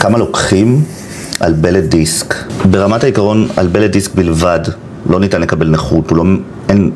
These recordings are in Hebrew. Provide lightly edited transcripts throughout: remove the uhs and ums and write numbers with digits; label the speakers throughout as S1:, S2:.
S1: כמה לוקחים על בלט דיסק. ברמת העיקרון, על בלט דיסק בלבד לא ניתן לקבל נכות,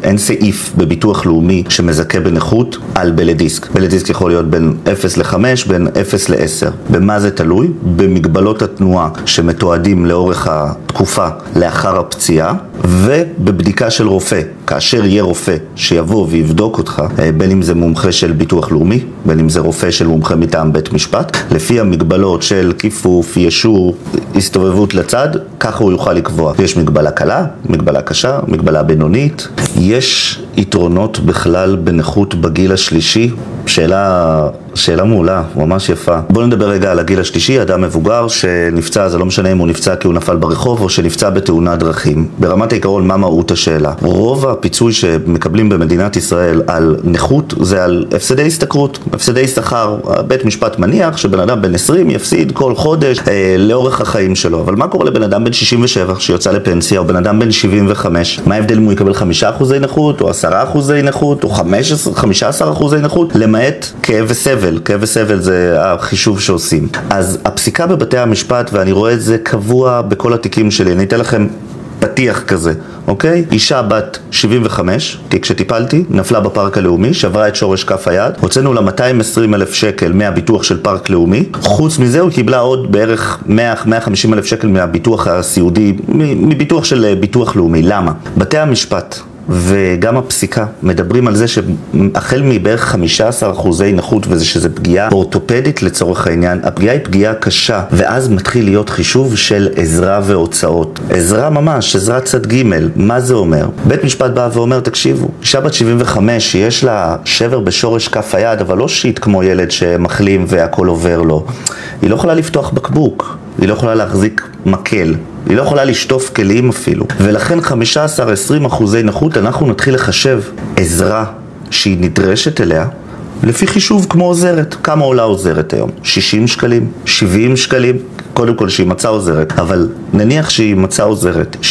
S1: אין סעיף בביטוח לאומי שמזכה בנכות על בלט דיסק. בלט דיסק יכול להיות בין 0 ל-5, בין 0 ל-10. במה זה תלוי? במגבלות התנועה שמתועדים לאורך התקופה לאחר הפציעה, ובבדיקה של רופא. כאשר יהיה רופא שיבוא ויבדוק אותך, בין אם זה מומחה של ביטוח לאומי, בין אם זה רופא של מומחה מטעם בית משפט, לפי המגבלות של כיפוף, ישור, הסתובבות לצד, ככה הוא יוכל לקבוע. יש מגבלה קלה, מגבלה קשה, מגבלה בינונית. יש יתרונות בכלל בנכות בגיל השלישי? שאלה מעולה, ממש יפה. בואו נדבר רגע על הגיל השלישי, אדם מבוגר שנפצע, זה לא משנה אם הוא נפצע כי הוא נפל ברחוב או שנפצע בתאונת דרכים. ברמת העיקרון, מה מהות השאלה? רוב הפיצוי שמקבלים במדינת ישראל על נכות זה על הפסדי השתכרות, הפסדי שכר. בית משפט מניח שבן אדם בן 20 יפסיד כל חודש לאורך החיים שלו. אבל מה קורה לבן אדם בן 67 שיוצא לפנסיה, או בן אדם בן 75? מה ההבדל אם הוא יקבל 5% נכות, או 10% נכות, או 15% נכות? למעט כאב וסבל. כאב וסבל זה החישוב שעושים. אז הפסיקה בבתי המשפט, ואני רואה את זה קבוע בכל התיקים שלי, אני אתן לכם פתיח כזה, אוקיי? אישה בת 75, תיק שטיפלתי, נפלה בפארק הלאומי, שברה את שורש כף היד, הוצאנו לה 220,000 שקל מהביטוח של פארק לאומי, חוץ מזה הוא קיבלה עוד בערך 100-150,000 שקל מהביטוח הסיעודי, מביטוח של ביטוח לאומי. למה? בתי המשפט וגם הפסיקה מדברים על זה שהחל מבערך 15% נכות, וזה שזה פגיעה אורתופדית לצורך העניין, הפגיעה היא פגיעה קשה, ואז מתחיל להיות חישוב של עזרה והוצאות. עזרה ממש, עזרה צד ג'. מה זה אומר? בית משפט בא ואומר, תקשיבו, אישה בת 75 יש לה שבר בשורש כף היד, אבל לא שיט כמו ילד שמחלים והכל עובר לו. היא לא יכולה לפתוח בקבוק, היא לא יכולה להחזיק מקל, היא לא יכולה לשטוף כלים אפילו. ולכן 15-20% נכות, אנחנו נתחיל לחשב עזרה שהיא נדרשת אליה, לפי חישוב כמו עוזרת. כמה עולה עוזרת היום? 60 שקלים? 70 שקלים? קודם כל שהיא מצאה עוזרת, אבל נניח שהיא מצאה עוזרת 60-70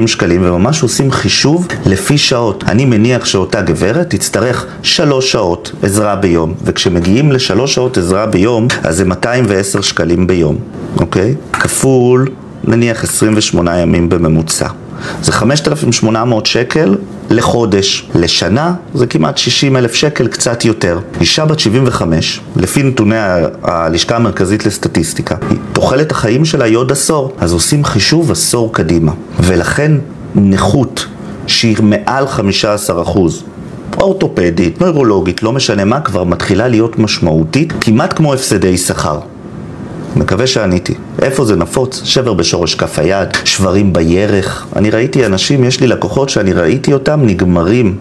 S1: שקלים, וממש עושים חישוב לפי שעות. אני מניח שאותה גברת תצטרך 3 שעות עזרה ביום, וכשמגיעים ל3 שעות עזרה ביום, אז זה 210 שקלים ביום, אוקיי? כפול נניח 28 ימים בממוצע. זה 5,800 שקל לחודש. לשנה זה כמעט 60,000 שקל, קצת יותר. אישה בת 75, לפי נתוני הלשכה המרכזית לסטטיסטיקה, תוחלת החיים שלה היא עוד עשור. אז עושים חישוב עשור קדימה. ולכן נכות שהיא מעל 15%, אורתופדית, נוירולוגית, לא משנה מה, כבר מתחילה להיות משמעותית, כמעט כמו הפסדי שכר. מקווה שעניתי. איפה זה נפוץ? שבר בשורש כף היד, שברים בירך. אני ראיתי אנשים, יש לי לקוחות שאני ראיתי אותם נגמרים.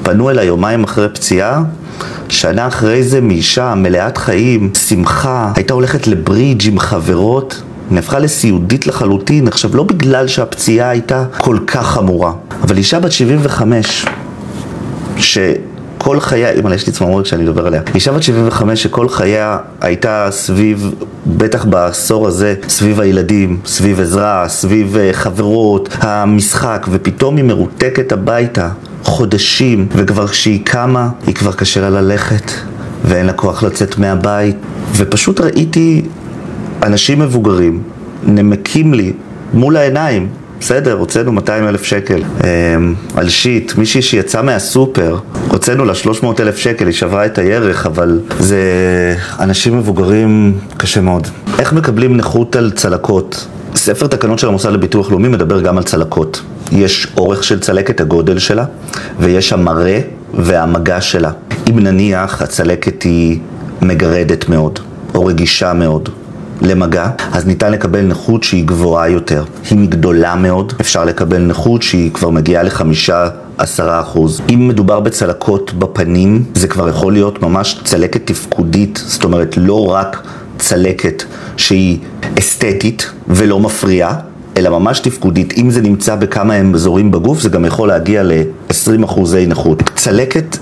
S1: פנו אליי יומיים אחרי פציעה, שנה אחרי זה מאישה מלאת חיים, שמחה, הייתה הולכת לברידג' עם חברות, נהפכה לסיעודית לחלוטין. עכשיו, לא בגלל שהפציעה הייתה כל כך חמורה, אבל אישה בת 75, כל חייה, אימא, יש לי צמרמורת כשאני מדבר עליה. אישה בת 75 שכל חייה הייתה סביב, בטח בעשור הזה, סביב הילדים, סביב עזרה, סביב חברות, המשחק, ופתאום היא מרותקת הביתה חודשים, וכבר כשהיא קמה, היא כבר קשה לה ללכת, ואין לה כוח לצאת מהבית. ופשוט ראיתי אנשים מבוגרים, נמקים לי מול העיניים, בסדר, הוצאנו 200,000 שקל על שיט, מישהי שיצא מהסופר, הוצאנו לה 300,000 שקל, היא שברה את הירך, אבל זה אנשים מבוגרים קשה מאוד. איך מקבלים נכות על צלקות? ספר תקנות של המוסד לביטוח לאומי מדבר גם על צלקות. יש אורך של צלקת, הגודל שלה, ויש המראה והמגע שלה. אם נניח הצלקת היא מגרדת מאוד, או רגישה מאוד למגע, אז ניתן לקבל נכות שהיא גבוהה יותר. אם היא גדולה מאוד, אפשר לקבל נכות שהיא כבר מגיעה ל5-10%. אם מדובר בצלקות בפנים, זה כבר יכול להיות ממש צלקת תפקודית, זאת אומרת לא רק צלקת שהיא אסתטית ולא מפריעה, אלא ממש תפקודית. אם זה נמצא בכמה אזורים בגוף, זה גם יכול להגיע ל20% נכות. צלקת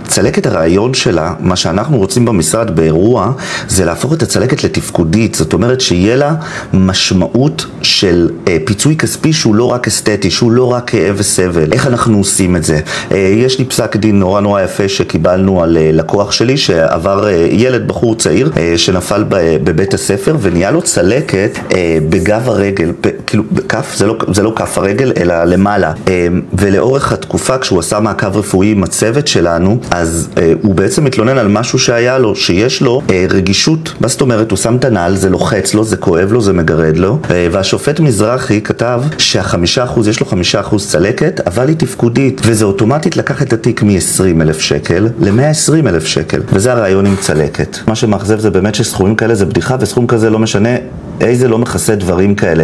S1: צלקת הרעיון שלה, מה שאנחנו רוצים במשרד באירוע, זה להפוך את הצלקת לתפקודית, זאת אומרת שיהיה לה משמעות של פיצוי כספי שהוא לא רק אסתטי, שהוא לא רק כאב וסבל. איך אנחנו עושים את זה? יש לי פסק דין נורא יפה שקיבלנו על לקוח שלי שעבר ילד בחור צעיר שנפל בבית הספר ונהיה לו צלקת בגב הרגל, כאילו כף, זה לא כף הרגל אלא למעלה, ולאורך התקופה כשהוא עשה מעקב רפואי עם הצוות שלנו, אז הוא בעצם מתלונן על משהו שהיה לו, שיש לו רגישות. מה זאת אומרת? הוא שם את הנעל, זה לוחץ לו, זה כואב לו, זה מגרד לו, והשופט מזרחי כתב ש5%, יש לו 5% צלקת, אבל היא תפקודית, וזה אוטומטית לקח את התיק מ-20,000 שקל ל-120,000 שקל, וזה הרעיון עם צלקת. מה שמאכזב זה באמת שסכומים כאלה זה בדיחה, וסכום כזה לא משנה איזה לא מכסה דברים כאלה.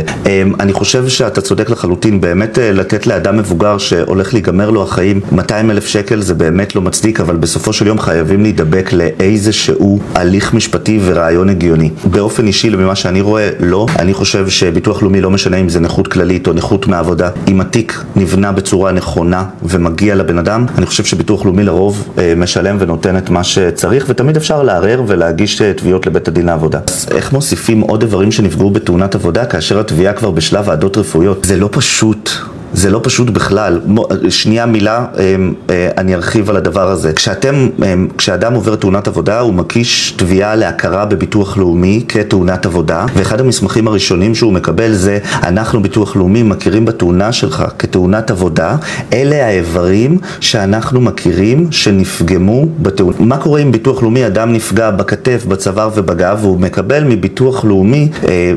S1: אני חושב שאתה צודק לחלוטין, באמת לתת לאדם מבוגר שהולך להיגמר לו החיים 200,000 שקל זה באמת לא מצדיק, אבל בסופו של יום חייבים להידבק לאיזשהו הליך משפטי ורעיון הגיוני. באופן אישי, ממה שאני רואה, לא. אני חושב שביטוח לאומי לא משנה אם זה נכות כללית או נכות מעבודה. אם התיק נבנה בצורה נכונה ומגיע לבן אדם, אני חושב שביטוח לאומי לרוב משלם ונותן את מה שצריך, ותמיד אפשר לערער ולהגיש תביעות לבית הדין לעבודה. אז איך מוסיפים עוד דברים שנפגעו בתאונת עבודה כאשר התביעה כבר בשלב ועדות רפואיות? זה לא פשוט. זה לא פשוט בכלל. שנייה מילה, אני ארחיב על הדבר הזה. כשאדם עובר תאונת עבודה, הוא מקיש תביעה להכרה בביטוח לאומי כתאונת עבודה, ואחד המסמכים הראשונים שהוא מקבל זה, אנחנו ביטוח לאומי מכירים בתאונה שלך כתאונת עבודה, אלה האיברים שאנחנו מכירים שנפגמו בתאונה. מה קורה אם ביטוח לאומי אדם נפגע בכתף, בצוואר ובגב, והוא מקבל מביטוח לאומי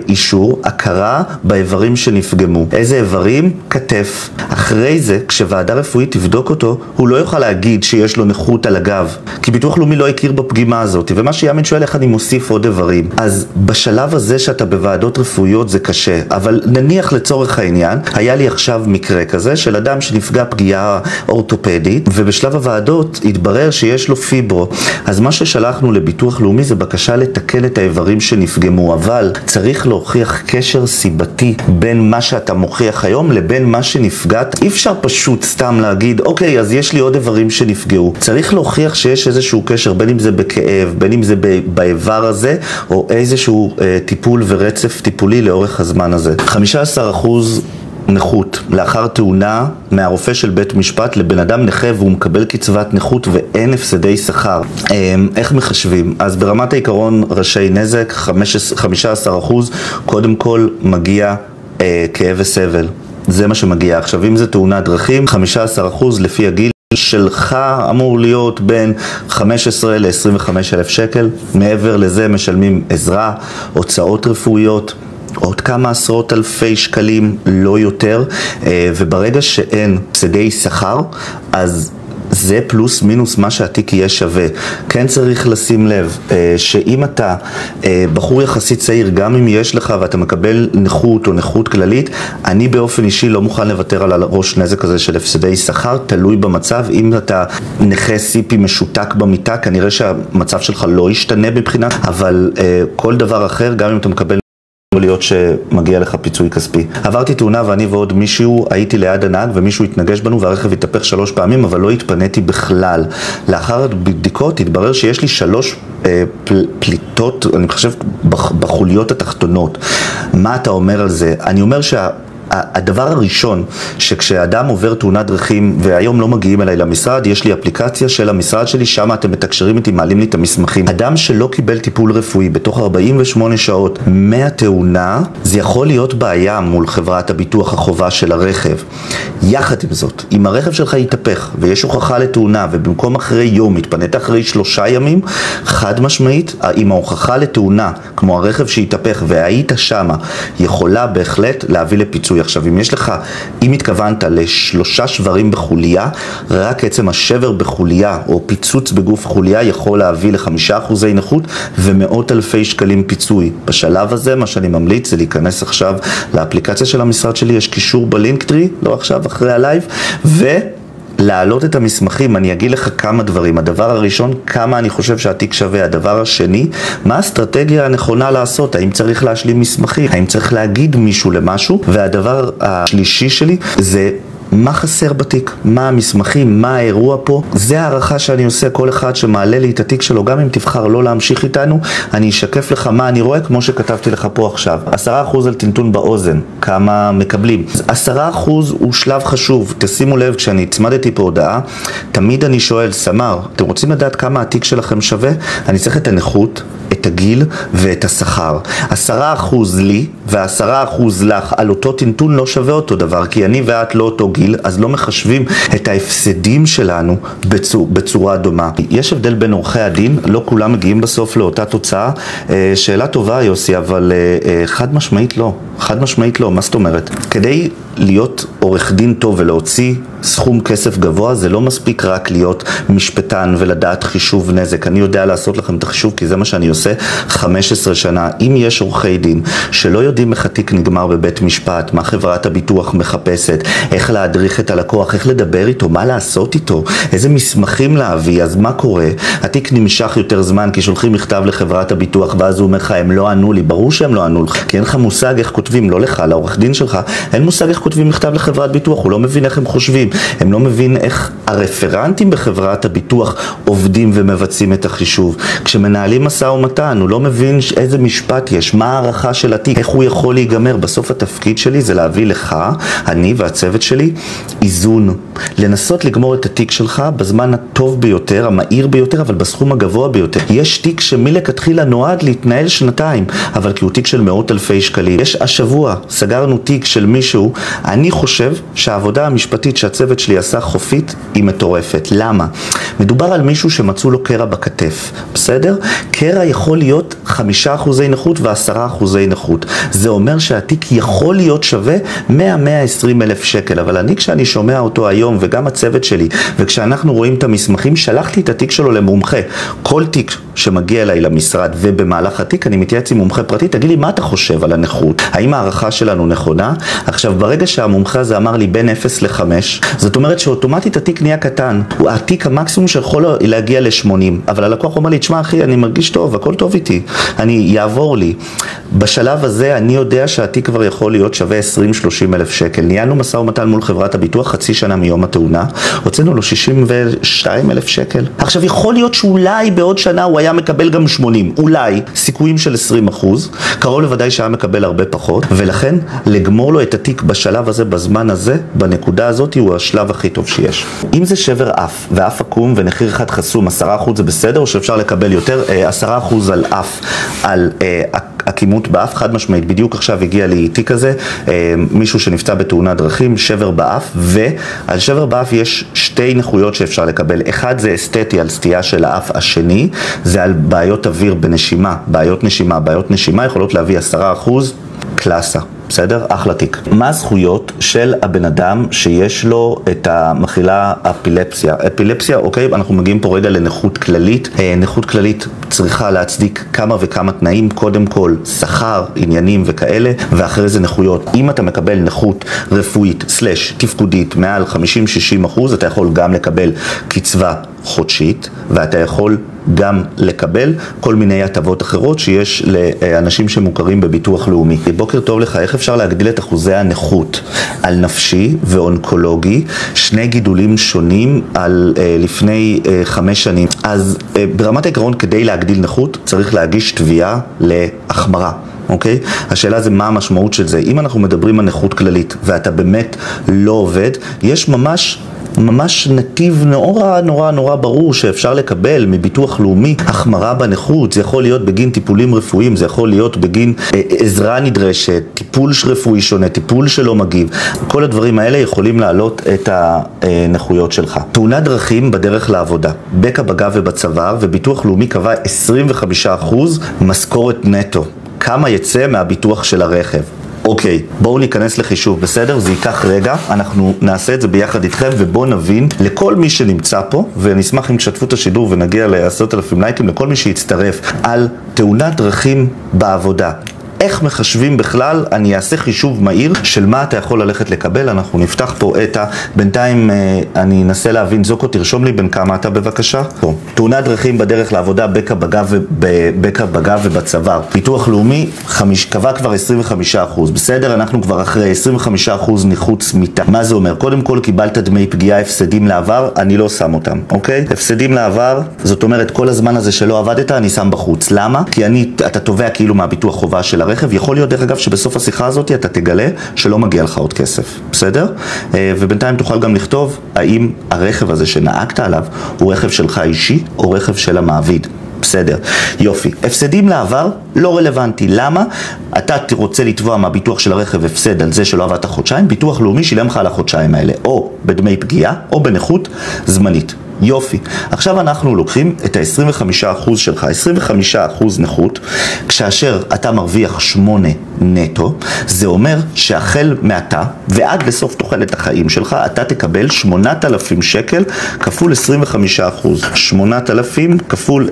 S1: אישור, הכרה באיברים שנפגמו. איזה איברים? כתף. אחרי זה, כשוועדה רפואית תבדוק אותו, הוא לא יוכל להגיד שיש לו נכות על הגב, כי ביטוח לאומי לא הכיר בפגימה הזאת, ומה שיאמן שואל איך אני מוסיף עוד איברים. אז בשלב הזה שאתה בוועדות רפואיות זה קשה, אבל נניח לצורך העניין, היה לי עכשיו מקרה כזה של אדם שנפגע פגיעה אורתופדית, ובשלב הוועדות התברר שיש לו פיברו. אז מה ששלחנו לביטוח לאומי זה בקשה לתקן את האיברים שנפגמו, אבל צריך להוכיח קשר סיבתי בין מה שאתה מוכיח היום לבין מה שנפגעת. אי אפשר פשוט סתם להגיד, אוקיי, אז יש לי עוד איברים שנפגעו. צריך להוכיח שיש איזשהו קשר, בין אם זה בכאב, בין אם זה באיבר הזה, או איזשהו טיפול ורצף טיפולי לאורך הזמן הזה. 15% נכות לאחר תאונה מהרופא של בית משפט לבן אדם נכה והוא מקבל קצבת נכות ואין הפסדי שכר. איך מחשבים? אז ברמת העיקרון ראשי נזק 15% קודם כל מגיע כאב וסבל. זה מה שמגיע. עכשיו, אם זה תאונת דרכים, 15% לפי הגיל שלך אמור להיות בין 15 ל-25,000 שקל. מעבר לזה משלמים עזרה, הוצאות רפואיות, עוד כמה עשרות אלפי שקלים, לא יותר. וברגע שאין הפסדי שכר, אז זה פלוס מינוס מה שהתיק יהיה שווה. כן צריך לשים לב שאם אתה בחור יחסית צעיר, גם אם יש לך ואתה מקבל נכות או נכות כללית, אני באופן אישי לא מוכן לוותר על הראש נזק הזה של הפסדי שכר, תלוי במצב. אם אתה נכה סיפי משותק במיטה, כנראה שהמצב שלך לא ישתנה מבחינה, אבל כל דבר אחר, גם אם אתה מקבל להיות שמגיע לך פיצוי כספי. עברתי תאונה ואני ועוד מישהו הייתי ליד הנהג ומישהו התנגש בנו והרכב התהפך 3 פעמים, אבל לא התפניתי בכלל. לאחר הבדיקות התברר שיש לי 3 פליטות, אני חושב, בחוליות התחתונות. מה אתה אומר על זה? אני אומר הדבר הראשון, שכשאדם עובר תאונת דרכים, והיום לא מגיעים אליי למשרד, יש לי אפליקציה של המשרד שלי, שם אתם מתקשרים איתי, מעלים לי את המסמכים. אדם שלא קיבל טיפול רפואי בתוך 48 שעות מהתאונה, זה יכול להיות בעיה מול חברת הביטוח החובה של הרכב. יחד עם זאת, אם הרכב שלך יתהפך, ויש הוכחה לתאונה, ובמקום אחרי יום, התפנית אחרי 3 ימים, חד משמעית, אם ההוכחה לתאונה, כמו הרכב שהתהפך והיית שמה, יכולה בהחלט להביא לפיצוי. עכשיו, אם יש לך, אם התכוונת ל3 שברים בחוליה, רק עצם השבר בחוליה או פיצוץ בגוף חוליה יכול להביא ל5% נכות ומאות אלפי שקלים פיצוי. בשלב הזה, מה שאני ממליץ זה להיכנס עכשיו לאפליקציה של המשרד שלי, יש קישור בלינקטרי, לא עכשיו, אחרי הלייב, להעלות את המסמכים. אני אגיד לך כמה דברים. הדבר הראשון, כמה אני חושב שהתיק שווה. הדבר השני, מה האסטרטגיה הנכונה לעשות? האם צריך להשלים מסמכים? האם צריך להגיד מישהו למשהו? והדבר השלישי שלי זה מה חסר בתיק, מה המסמכים, מה האירוע פה. זה הערכה שאני עושה. כל אחד שמעלה לי את התיק שלו, גם אם תבחר לא להמשיך איתנו, אני אשקף לך מה אני רואה, כמו שכתבתי לך פה עכשיו. 10% על טינטון באוזן, כמה מקבלים. 10% הוא שלב חשוב. תשימו לב, כשאני הצמדתי פה הודעה, תמיד אני שואל, סמר, אתם רוצים לדעת כמה התיק שלכם שווה? אני צריך את הנכות, את הגיל ואת השכר. 10% לי ו10% לך על אותו טינטון לא שווה אותו דבר, כי אני ואת לא אותו גיל, אז לא מחשבים את ההפסדים שלנו בצורה דומה. יש הבדל בין עורכי הדין, לא כולם מגיעים בסוף לאותה תוצאה. שאלה טובה יוסי, אבל חד משמעית לא. חד משמעית לא, מה זאת אומרת? כדי להיות עורך דין טוב ולהוציא סכום כסף גבוה, זה לא מספיק רק להיות משפטן ולדעת חישוב נזק. אני יודע לעשות לכם את החישוב, כי זה מה שאני עושה 15 שנה. אם יש עורכי דין שלא יודעים איך התיק נגמר בבית משפט, מה חברת הביטוח מחפשת, איך להדריך את הלקוח, איך לדבר איתו, מה לעשות איתו, איזה מסמכים להביא, אז מה קורה? התיק נמשך יותר זמן, כי שולחים מכתב לחברת הביטוח, ואז הוא אומר לך, הם לא ענו לי. ברור שהם לא ענו לך, כי אין לך מושג איך כותבים, לא לך, לעורך דין שלך, אין מושג איך כותבים מכתב לחברת ביטוח, הוא לא מבין איך הם חושבים, הם לא מבין איך הרפרנטים בחברת הביטוח עובדים ומבצעים את החישוב. כשמנהלים משא ומתן, הוא לא מבין איזה משפט יש, מה הערכה של התיק, איך הוא יכול להיגמר. בסוף התפקיד שלי זה להביא לך, אני והצוות שלי, איזון. לנסות לגמור את התיק שלך בזמן הטוב ביותר, המהיר ביותר, אבל בסכום הגבוה ביותר. יש תיק שמלכתחילה נועד להתנהל שנתיים, אבל כי הוא תיק של מאות אלפי שקלים. יש השבוע, סגרנו תיק של מישהו, אני חושב שהעבודה המשפטית שהצוות שלי עשה חופית היא מטורפת. למה? מדובר על מישהו שמצאו לו קרע בכתף, בסדר? קרע יכול להיות 5% נכות ו10% נכות. זה אומר שהתיק יכול להיות שווה 100-120 אלף שקל, אבל אני כשאני שומע אותו היום וגם הצוות שלי, וכשאנחנו רואים את המסמכים, שלחתי את התיק שלו למומחה. כל תיק שמגיע אליי למשרד ובמהלך התיק אני מתייעץ עם מומחה פרטי, תגיד לי מה אתה חושב על הנכות? האם הערכה שלנו נכונה? עכשיו ברגע שהמומחה הזה אמר לי בין 0 ל-5, זאת אומרת שאוטומטית התיק נהיה קטן. התיק המקסימום שיכול להגיע ל-80, אבל הלקוח אומר לי, תשמע אחי, אני מרגיש טוב, הכל טוב איתי, יעבור לי. בשלב הזה אני יודע שהתיק כבר יכול להיות שווה 20-30 אלף שקל. ניהלנו משא ומתן מול חברת הביטוח חצי שנה מיום התאונה, הוצאנו לו 62 אלף שקל. עכשיו יכול להיות שאולי בעוד שנה הוא היה מקבל גם 80, אולי, סיכויים של 20%, קרוב לוודאי שהיה מקבל הרבה פחות, ולכן לגמור לו את התיק בשלב הזה, בזמן הזה, בנקודה הזאת, הוא השלב הכי טוב שיש. אם זה שבר אף, ואף עקום ונחיר אחד חסום, 10% זה בסדר, או שאפשר לקבל יותר? 10% על אף, על עקימות באף, חד משמעית. בדיוק עכשיו הגיע לי תיק כזה, מישהו שנפצע בתאונת דרכים, שבר באף, ועל שבר באף יש שתי נכויות שאפשר לקבל. אחד זה אסתטי על סטייה של האף, השני זה על בעיות אוויר בנשימה, בעיות נשימה. בעיות נשימה יכולות להביא 10% קלאסה. בסדר? אחלה תיק. מה הזכויות של הבן אדם שיש לו את המחילה אפילפסיה? אפילפסיה, אוקיי, אנחנו מגיעים פה רגע לנכות כללית. נכות כללית צריכה להצדיק כמה וכמה תנאים, קודם כל שכר, עניינים וכאלה, ואחרי זה נכויות. אם אתה מקבל נכות רפואית / תפקודית מעל 50-60%, אתה יכול גם לקבל קצבה חודשית, ואתה יכול גם לקבל כל מיני הטבות אחרות שיש לאנשים שמוכרים בביטוח לאומי. בוקר טוב לך, איך אפשר להגדיל את אחוזי הנכות על נפשי ואונקולוגי, שני גידולים שונים על לפני 5 שנים. אז ברמת העיקרון, כדי להגדיל נכות צריך להגיש תביעה להחמרה. אוקיי? השאלה זה מה המשמעות של זה. אם אנחנו מדברים על נכות כללית ואתה באמת לא עובד, יש ממש נתיב נורא ברור שאפשר לקבל מביטוח לאומי החמרה בנכות. זה יכול להיות בגין טיפולים רפואיים, זה יכול להיות בגין עזרה נדרשת, טיפול רפואי שונה, טיפול שלא מגיב. כל הדברים האלה יכולים להעלות את הנכויות שלך. תאונת דרכים בדרך לעבודה, בקע בגב ובצוואר, וביטוח לאומי קבע 25% משכורת נטו. כמה יצא מהביטוח של הרכב? אוקיי, בואו ניכנס לחישוב, בסדר? זה ייקח רגע, אנחנו נעשה את זה ביחד איתכם, ובואו נבין לכל מי שנמצא פה, ונשמח אם תשתפו את השידור ונגיע ל10,000 לייקים, לכל מי שיצטרף על תאונת דרכים בעבודה. איך מחשבים בכלל? אני אעשה חישוב מהיר של מה אתה יכול ללכת לקבל. אנחנו נפתח פה את בינתיים אני אנסה להבין, זוקו, תרשום לי בין כמה אתה בבקשה. פה, תאונת דרכים בדרך לעבודה, בקע בגב ובצוואר. ביטוח לאומי קבע כבר 25%. בסדר, אנחנו כבר אחרי 25% נכות צמיתה. מה זה אומר? קודם כל קיבלת דמי פגיעה, הפסדים לעבר, אני לא שם אותם, אוקיי? הפסדים לעבר, זאת אומרת כל הזמן הזה שלא עבדת אני שם בחוץ. למה? כי אתה תובע כאילו מהביטוח חובה של הרכב. יכול להיות דרך אגב שבסוף השיחה הזאת אתה תגלה שלא מגיע לך עוד כסף. בסדר? ובינתיים תוכל גם לכתוב האם הרכב הזה שנהגת עליו הוא רכב שלך אישי או רכב של המעביד. בסדר, יופי. הפסדים לעבר לא רלוונטי. למה? אתה רוצה לתבוע מהביטוח של הרכב הפסד על זה שלא עבדת חודשיים, ביטוח לאומי שילם לך על החודשיים האלה, או בדמי פגיעה או בנכות זמנית. יופי. עכשיו אנחנו לוקחים את ה-25% שלך, 25% נכות, כשאשר אתה מרוויח 8 נטו, זה אומר שהחל מעתה ועד לסוף תוחלת החיים שלך, אתה תקבל 8,000 שקל כפול 25%. 8,000 כפול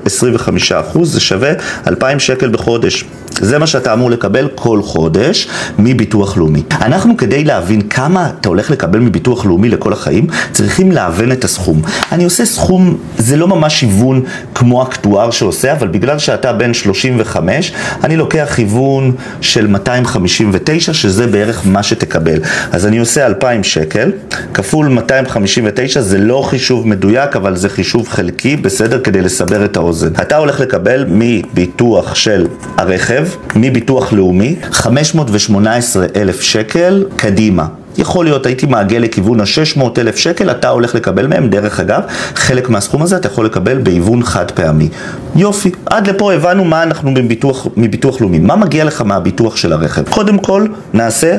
S1: 25%, זה שווה 2,000 שקל בחודש. זה מה שאתה אמור לקבל כל חודש מביטוח לאומי. אנחנו כדי להבין כמה אתה הולך לקבל מביטוח לאומי לכל החיים, צריכים להבין את הסכום. אני עושה סכום, זה לא ממש היוון כמו אקטואר שעושה, אבל בגלל שאתה בן 35, אני לוקח היוון של 259, שזה בערך מה שתקבל. אז אני עושה 2,000 שקל, כפול 259, זה לא חישוב מדויק, אבל זה חישוב חלקי, בסדר, כדי לסבר את האוזן. אתה הולך לקבל מביטוח של הרכב, מביטוח לאומי, 518,000 שקל קדימה. יכול להיות, הייתי מעגל לכיוון ה-600,000 שקל, אתה הולך לקבל מהם. דרך אגב, חלק מהסכום הזה אתה יכול לקבל בהיוון חד פעמי. יופי, עד לפה הבנו מה אנחנו מביטוח לאומי. מה מגיע לך מהביטוח של הרכב? קודם כל,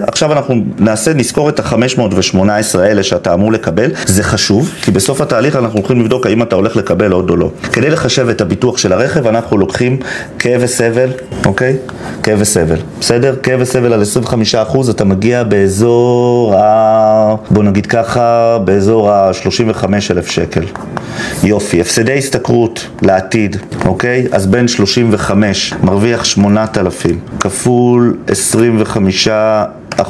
S1: עכשיו אנחנו נזכור את ה-518 האלה שאתה אמור לקבל. זה חשוב, כי בסוף התהליך אנחנו הולכים לבדוק האם אתה הולך לקבל עוד או לא. כדי לחשב את הביטוח של הרכב, אנחנו לוקחים כאב וסבל, אוקיי? כאב וסבל, בסדר? כאב וסבל על 25%, אתה מגיע באזור בוא נגיד ככה, באזור ה-35,000 שקל. יופי, הפסדי הסתכרות לעתיד, אוקיי? אז בין 35 מרוויח 8,000 כפול 25%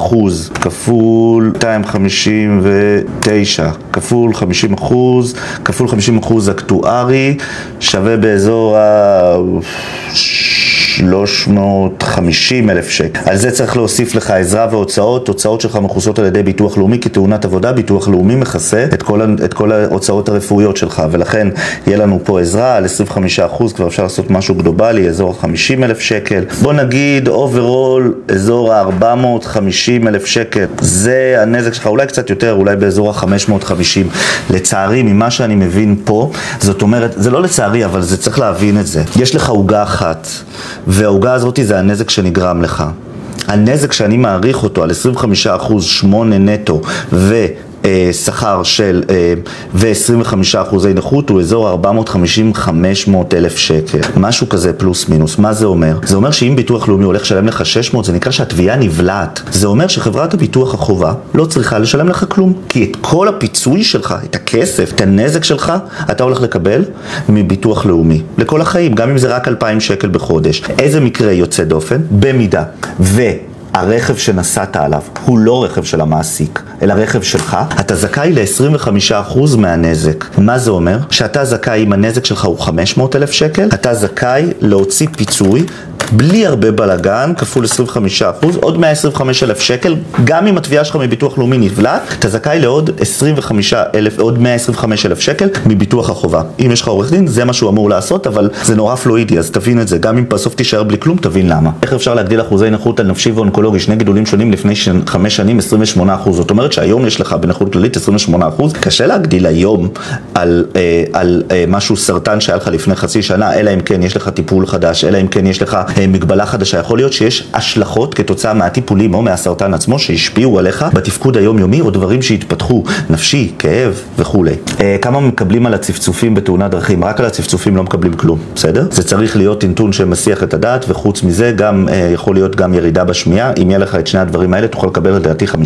S1: כפול 259 כפול 50% כפול 50% אקטוארי שווה באזור ה... 350,000 שקל. על זה צריך להוסיף לך עזרה והוצאות. הוצאות שלך מכוסות על ידי ביטוח לאומי כתאונת עבודה. ביטוח לאומי מכסה את כל ההוצאות הרפואיות שלך, ולכן יהיה לנו פה עזרה על 25%, כבר אפשר לעשות משהו גלובלי, אזור 50,000 שקל. בוא נגיד אוברול אזור 450,000 שקל. זה הנזק שלך, אולי קצת יותר, אולי באזור 550. לצערי, ממה שאני מבין פה, זאת אומרת, זה לא לצערי, אבל זה צריך להבין את זה. יש לך עוגה אחת, והעוגה הזאת זה הנזק שנגרם לך. הנזק שאני מעריך אותו על 25%, 8 נטו שכר של ו-25% נכות הוא אזור 450,000-500,000 שקל. משהו כזה פלוס מינוס. מה זה אומר? זה אומר שאם ביטוח לאומי הולך לשלם לך 600, זה נקרא שהתביעה נבלעת. זה אומר שחברת הביטוח החובה לא צריכה לשלם לך כלום. כי את כל הפיצוי שלך, את הכסף, את הנזק שלך, אתה הולך לקבל מביטוח לאומי. לכל החיים, גם אם זה רק 2,000 שקל בחודש. איזה מקרה יוצא דופן? במידה הרכב שנסעת עליו הוא לא רכב של המעסיק, אלא רכב שלך, אתה זכאי ל-25% מהנזק. מה זה אומר? שאתה זכאי, אם הנזק שלך הוא 500,000 שקל, אתה זכאי להוציא פיצוי בלי הרבה בלגן, כפול 25%, עוד 125,000 שקל, גם אם התביעה שלך מביטוח לאומי נבלעת, אתה זכאי לעוד 125,000 שקל מביטוח החובה. אם יש לך עורך דין, זה מה שהוא אמור לעשות, אבל זה נורא פלואידי, אז תבין את זה. גם אם בסוף תישאר בלי כלום, תבין למה. איך אפשר להגדיל אחוזי נכות על נפשי ואונקולוגי, שני גידולים שונים לפני 5 שנים, 28%. זאת אומרת שהיום יש לך בנכות כללית 28%. קשה להגדיל היום על משהו סרטן שהיה לך לפני חצי שנה, אלא אם כן יש לך טיפול חדש, אלא אם כן יש לך מגבלה חדשה. יכול להיות שיש השלכות כתוצאה מהטיפולים או מהסרטן עצמו שהשפיעו עליך בתפקוד היומיומי, או דברים שהתפתחו, נפשי, כאב וכו'. כמה מקבלים על הצפצופים בתאונת דרכים? רק על הצפצופים לא מקבלים כלום, בסדר? זה צריך להיות אינטון שמסיח את הדעת, וחוץ מזה גם יכול להיות גם ירידה בשמיעה. אם יהיה לך את שני הדברים האלה, תוכל לקבל לדעתי 5%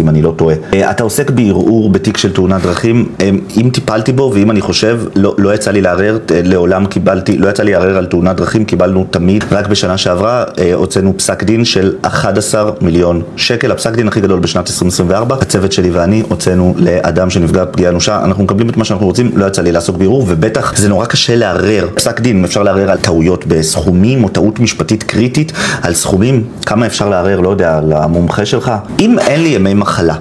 S1: אם אני לא טועה. אתה עוסק בערעור בתיק של תאונת דרכים. אם טיפלתי בו, ואם אני חושב, לא יצא לי לערער, לעולם קיבלתי, לא יצא לי לערער על תאונת דרכים, קיבלנו תמיד רק שנה שעברה הוצאנו פסק דין של 11 מיליון שקל, הפסק דין הכי גדול בשנת 2024. הצוות שלי ואני הוצאנו לאדם שנפגע פגיעה אנושה. אנחנו מקבלים את מה שאנחנו רוצים, לא יצא לי לעסוק בערעור, ובטח זה נורא קשה לערער. פסק דין, אפשר לערער על טעויות בסכומים או טעות משפטית קריטית, על סכומים, כמה אפשר לערער, לא יודע, למומחה שלך. אם אין לי ימי מחלה,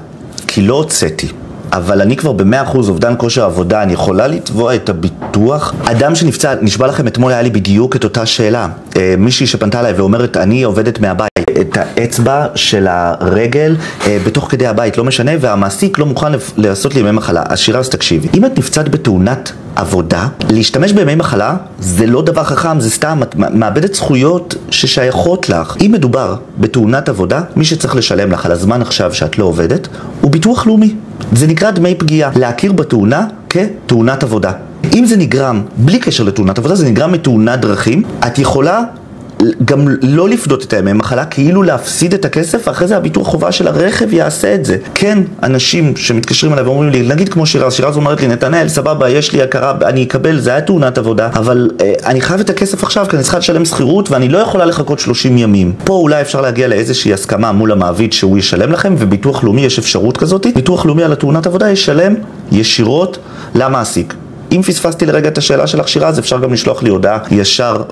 S1: כי לא הוצאתי, אבל אני כבר ב100% אובדן כושר עבודה, אני יכולה לתבוע את הביטוח? אדם שנפצע, נשבע לכם, אתמול היה לי בדיוק את אותה שאלה. מישהי שפנתה אליי ואומרת, אני עובדת מהבית, את האצבע של הרגל בתוך כדי הבית, לא משנה, והמעסיק לא מוכן לעשות לי ימי מחלה. אז שירה, אז תקשיבי, אם את נפצעת בתאונת עבודה, להשתמש בימי מחלה זה לא דבר חכם, זה סתם, את מאבדת זכויות ששייכות לך. אם מדובר בתאונת עבודה, מי שצריך לשלם לך על הזמן עכשיו שאת לא עובדת, הוא ביטוח לאומי. זה נקרא דמי פגיעה, להכיר בתאונה כתאונת עבודה. אם זה נגרם, בלי קשר לתאונת עבודה, זה נגרם מתאונת דרכים, את יכולה גם לא לפדות את הימי מחלה, כאילו להפסיד את הכסף, אחרי זה הביטוח חובה של הרכב יעשה את זה. כן, אנשים שמתקשרים אליי ואומרים לי, נגיד כמו שירה, שירה זו אומרת לי, נתנאל, סבבה, יש לי הכרה, אני אקבל, זה היה תאונת עבודה, אבל אני חייב את הכסף עכשיו, כי אני צריכה לשלם שכירות, ואני לא יכולה לחכות 30 ימים. פה אולי אפשר להגיע לאיזושהי הסכמה מול המעביד שהוא ישלם לכם, וביטוח לאומי יש אפשרות כזאת. ביטוח לאומי על התאונת עבודה ישלם ישירות למעסיק. אם פספסתי לרגע את השאלה שלך שירה, אז אפשר גם לשלוח לי הודעה ישר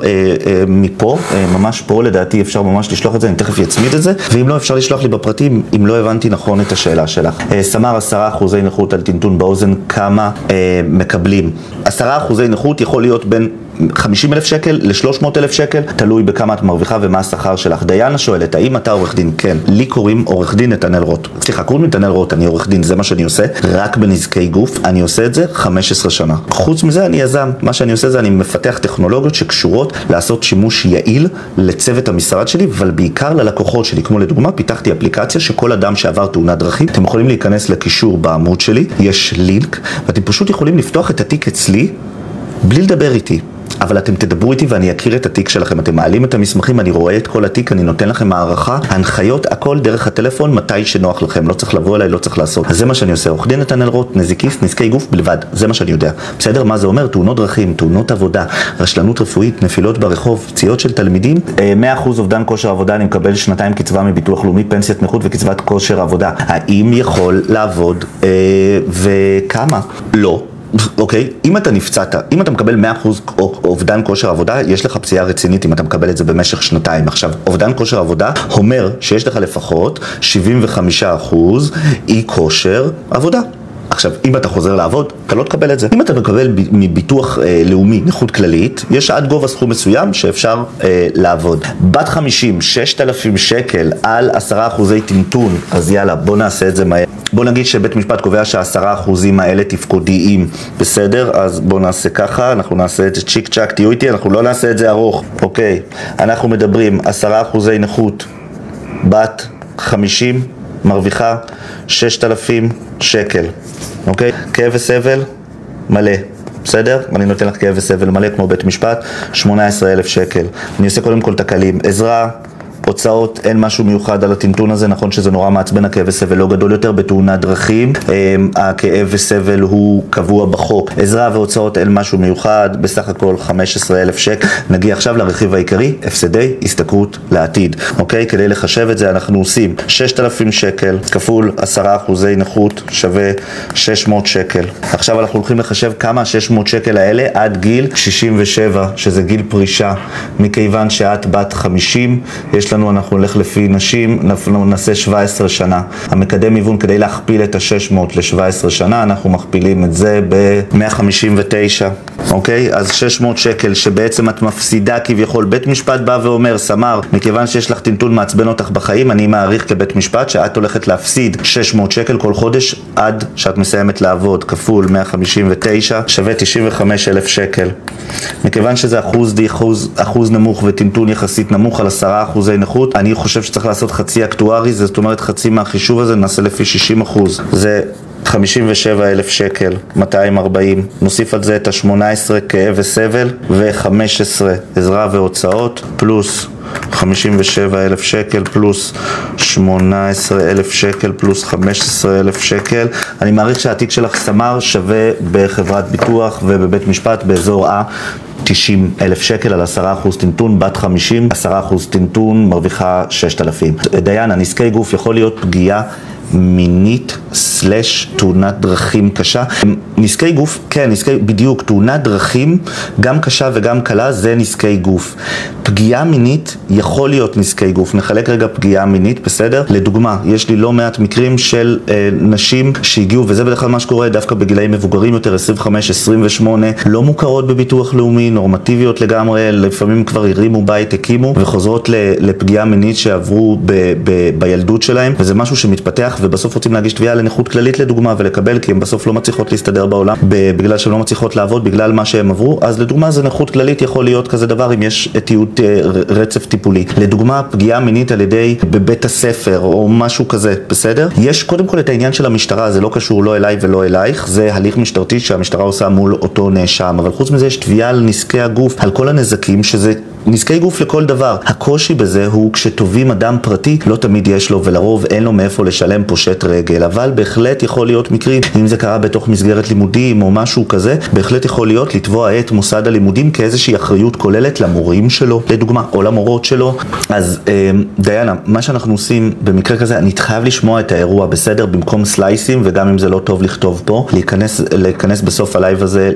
S1: מפה, ממש פה לדעתי אפשר ממש לשלוח את זה, אני תכף יצמיד את זה, ואם לא אפשר לשלוח לי בפרטים, אם לא הבנתי נכון את השאלה שלך. סמר, 10% נכות על טינטון באוזן, כמה מקבלים? 10% נכות יכול להיות בין 50,000 שקל ל-300,000 שקל, תלוי בכמה את מרוויחה ומה השכר שלך. דיינה שואלת, האם אתה עורך דין? כן. לי קוראים עורך דין נתנאל רוט. סליחה, קוראים נתנאל רוט, אני עורך דין, זה מה שאני עושה, רק בנזקי גוף, אני עושה את זה 15 שנה. חוץ מזה אני יזם, מה שאני עושה זה אני מפתח טכנולוגיות שקשורות לעשות שימוש יעיל לצוות המשרד שלי, אבל בעיקר ללקוחות שלי, כמו לדוגמה, פיתחתי אפליקציה שכל אדם שעבר תאונת דרכים, אתם יכולים להיכנס לקישור בעמוד שלי, יש לינק, ואתם פשוט יכולים לפתוח את התיק אצלי, בלי לדבר איתי. אבל אתם תדברו איתי ואני אכיר את התיק שלכם, אתם מעלים את המסמכים, אני רואה את כל התיק, אני נותן לכם הערכה, הנחיות, הכל דרך הטלפון, מתי שנוח לכם, לא צריך לבוא אליי, לא צריך לעשות. אז זה מה שאני עושה, עורך דין נתנאל רוט, נזיקיסט, נזקי גוף בלבד, זה מה שאני יודע. בסדר, מה זה אומר? תאונות דרכים, תאונות עבודה, רשלנות רפואית, נפילות ברחוב, פציעות של תלמידים, 100% אובדן כושר עבודה, אני מקבל 2 קצבה מביטוח לאומי, פנסיית נכות וקצבת כושר עבודה. האם יכול לעבוד וכמה? לא. אוקיי, אם אתה נפצעת, אם אתה מקבל 100% אובדן כושר עבודה, יש לך פציעה רצינית אם אתה מקבל את זה במשך 2 עכשיו, אובדן כושר עבודה אומר שיש לך לפחות 75% אי כושר עבודה. עכשיו, אם אתה חוזר לעבוד, אתה לא תקבל את זה. אם אתה מקבל מביטוח לאומי, נכות כללית, יש עד גובה סכום מסוים שאפשר לעבוד. בת 50, 6,000 שקל על 10% טינטון, אז יאללה, בוא נעשה את זה מהר. בוא נגיד שבית משפט קובע שה10% האלה תפקודיים, בסדר? אז בוא נעשה ככה, אנחנו נעשה את זה צ'יק צ'ק, תהיו איתי, אנחנו לא נעשה את זה ארוך, אוקיי. אנחנו מדברים 10% נכות, בת 50, מרוויחה 6,000 שקל, אוקיי? כאב וסבל מלא, בסדר? אני נותן לך כאב וסבל מלא כמו בית משפט, 18,000 שקל. אני עושה קודם כל תקלים, עזרה, הוצאות, אין משהו מיוחד על הטינטון הזה, נכון שזה נורא מעצבן, הכאב וסבל לא גדול יותר בתאונת דרכים, הכאב וסבל הוא קבוע בחוק. עזרה והוצאות, אין משהו מיוחד, בסך הכל 15,000 שקל. נגיע עכשיו לרכיב העיקרי, הפסדי השתכרות לעתיד, אוקיי? כדי לחשב את זה אנחנו עושים 6,000 שקל כפול 10% נכות שווה 600 שקל. עכשיו אנחנו הולכים לחשב כמה 600 שקל האלה עד גיל 67, שזה גיל פרישה, מכיוון שאת בת 50, יש לנו, אנחנו נלך לפי נשים, נעשה 17 שנה. המקדם היוון כדי להכפיל את ה-600 ל-17 שנה, אנחנו מכפילים את זה ב-159, אוקיי? אז 600 שקל שבעצם את מפסידה כביכול. בית משפט בא ואומר, סמר, מכיוון שיש לך טינטון מעצבן אותך בחיים, אני מעריך כבית משפט שאת הולכת להפסיד 600 שקל כל חודש עד שאת מסיימת לעבוד, כפול 159, שווה 95,000 שקל. מכיוון שזה אחוז נמוך וטינטון יחסית נמוך על 10% נכות, אני חושב שצריך לעשות חצי אקטוארי, זאת אומרת חצי מהחישוב הזה נעשה לפי 60%. זה 57,000 שקל, 240. נוסיף על זה את ה-18 כאב וסבל ו-15 עזרה והוצאות, פלוס 57,000 שקל פלוס 18,000 שקל פלוס 15,000 שקל. אני מעריך שהתיק שלך סמר שווה בחברת ביטוח ובבית משפט באזור 90,000 שקל על 10% טינטון, בת 50, 10% טינטון, מרוויחה 6,000. דיין, הנזקי גוף יכול להיות פגיעה מינית / תאונת דרכים קשה. נזקי גוף, כן, בדיוק, תאונת דרכים, גם קשה וגם קלה, זה נזקי גוף. פגיעה מינית יכול להיות נזקי גוף. נחלק רגע פגיעה מינית, בסדר? לדוגמה, יש לי לא מעט מקרים של נשים שהגיעו, וזה בדרך כלל מה שקורה דווקא בגילאים מבוגרים יותר, 25, 28, לא מוכרות בביטוח לאומי, נורמטיביות לגמרי, לפעמים כבר הרימו בית, הקימו, וחוזרות לפגיעה מינית שעברו בילדות שלהם, וזה משהו שמתפתח, ובסוף רוצים להגיש תביעה לנכות כללית לדוגמה ולקבל, כי הם בסוף לא מצליחות להסתדר בעולם בגלל שהן לא מצליחות לעבוד, בגלל מה שהם עברו. אז לדוגמה זה נכות כללית, יכול להיות כזה דבר אם יש תיעוד רצף טיפולי. לדוגמה פגיעה מינית על ידי בבית הספר או משהו כזה, בסדר? יש קודם כל את העניין של המשטרה, זה לא קשור לא אליי ולא אלייך, זה הליך משטרתי שהמשטרה עושה מול אותו נאשם, אבל חוץ מזה יש תביעה על נזקי הגוף, על כל הנזקים, שזה נזקי גוף לכל דבר. הקושי בזה הוא כשתובעים אדם פרטי, לא תמיד יש לו ולרוב אין לו מאיפה לשלם פושט רגל, אבל בהחלט יכול להיות מקרים, אם זה קרה בתוך מסגרת לימודים או משהו כזה, בהחלט יכול להיות לתבוע את מוסד הלימודים כאיזושהי אחריות כוללת למורים שלו, לדוגמה, או למורות שלו. אז דיינה, מה שאנחנו עושים במקרה כזה, אני חייב לשמוע את האירוע, בסדר? במקום סלייסים, וגם אם זה לא טוב לכתוב פה, להיכנס בסוף הלייב הזה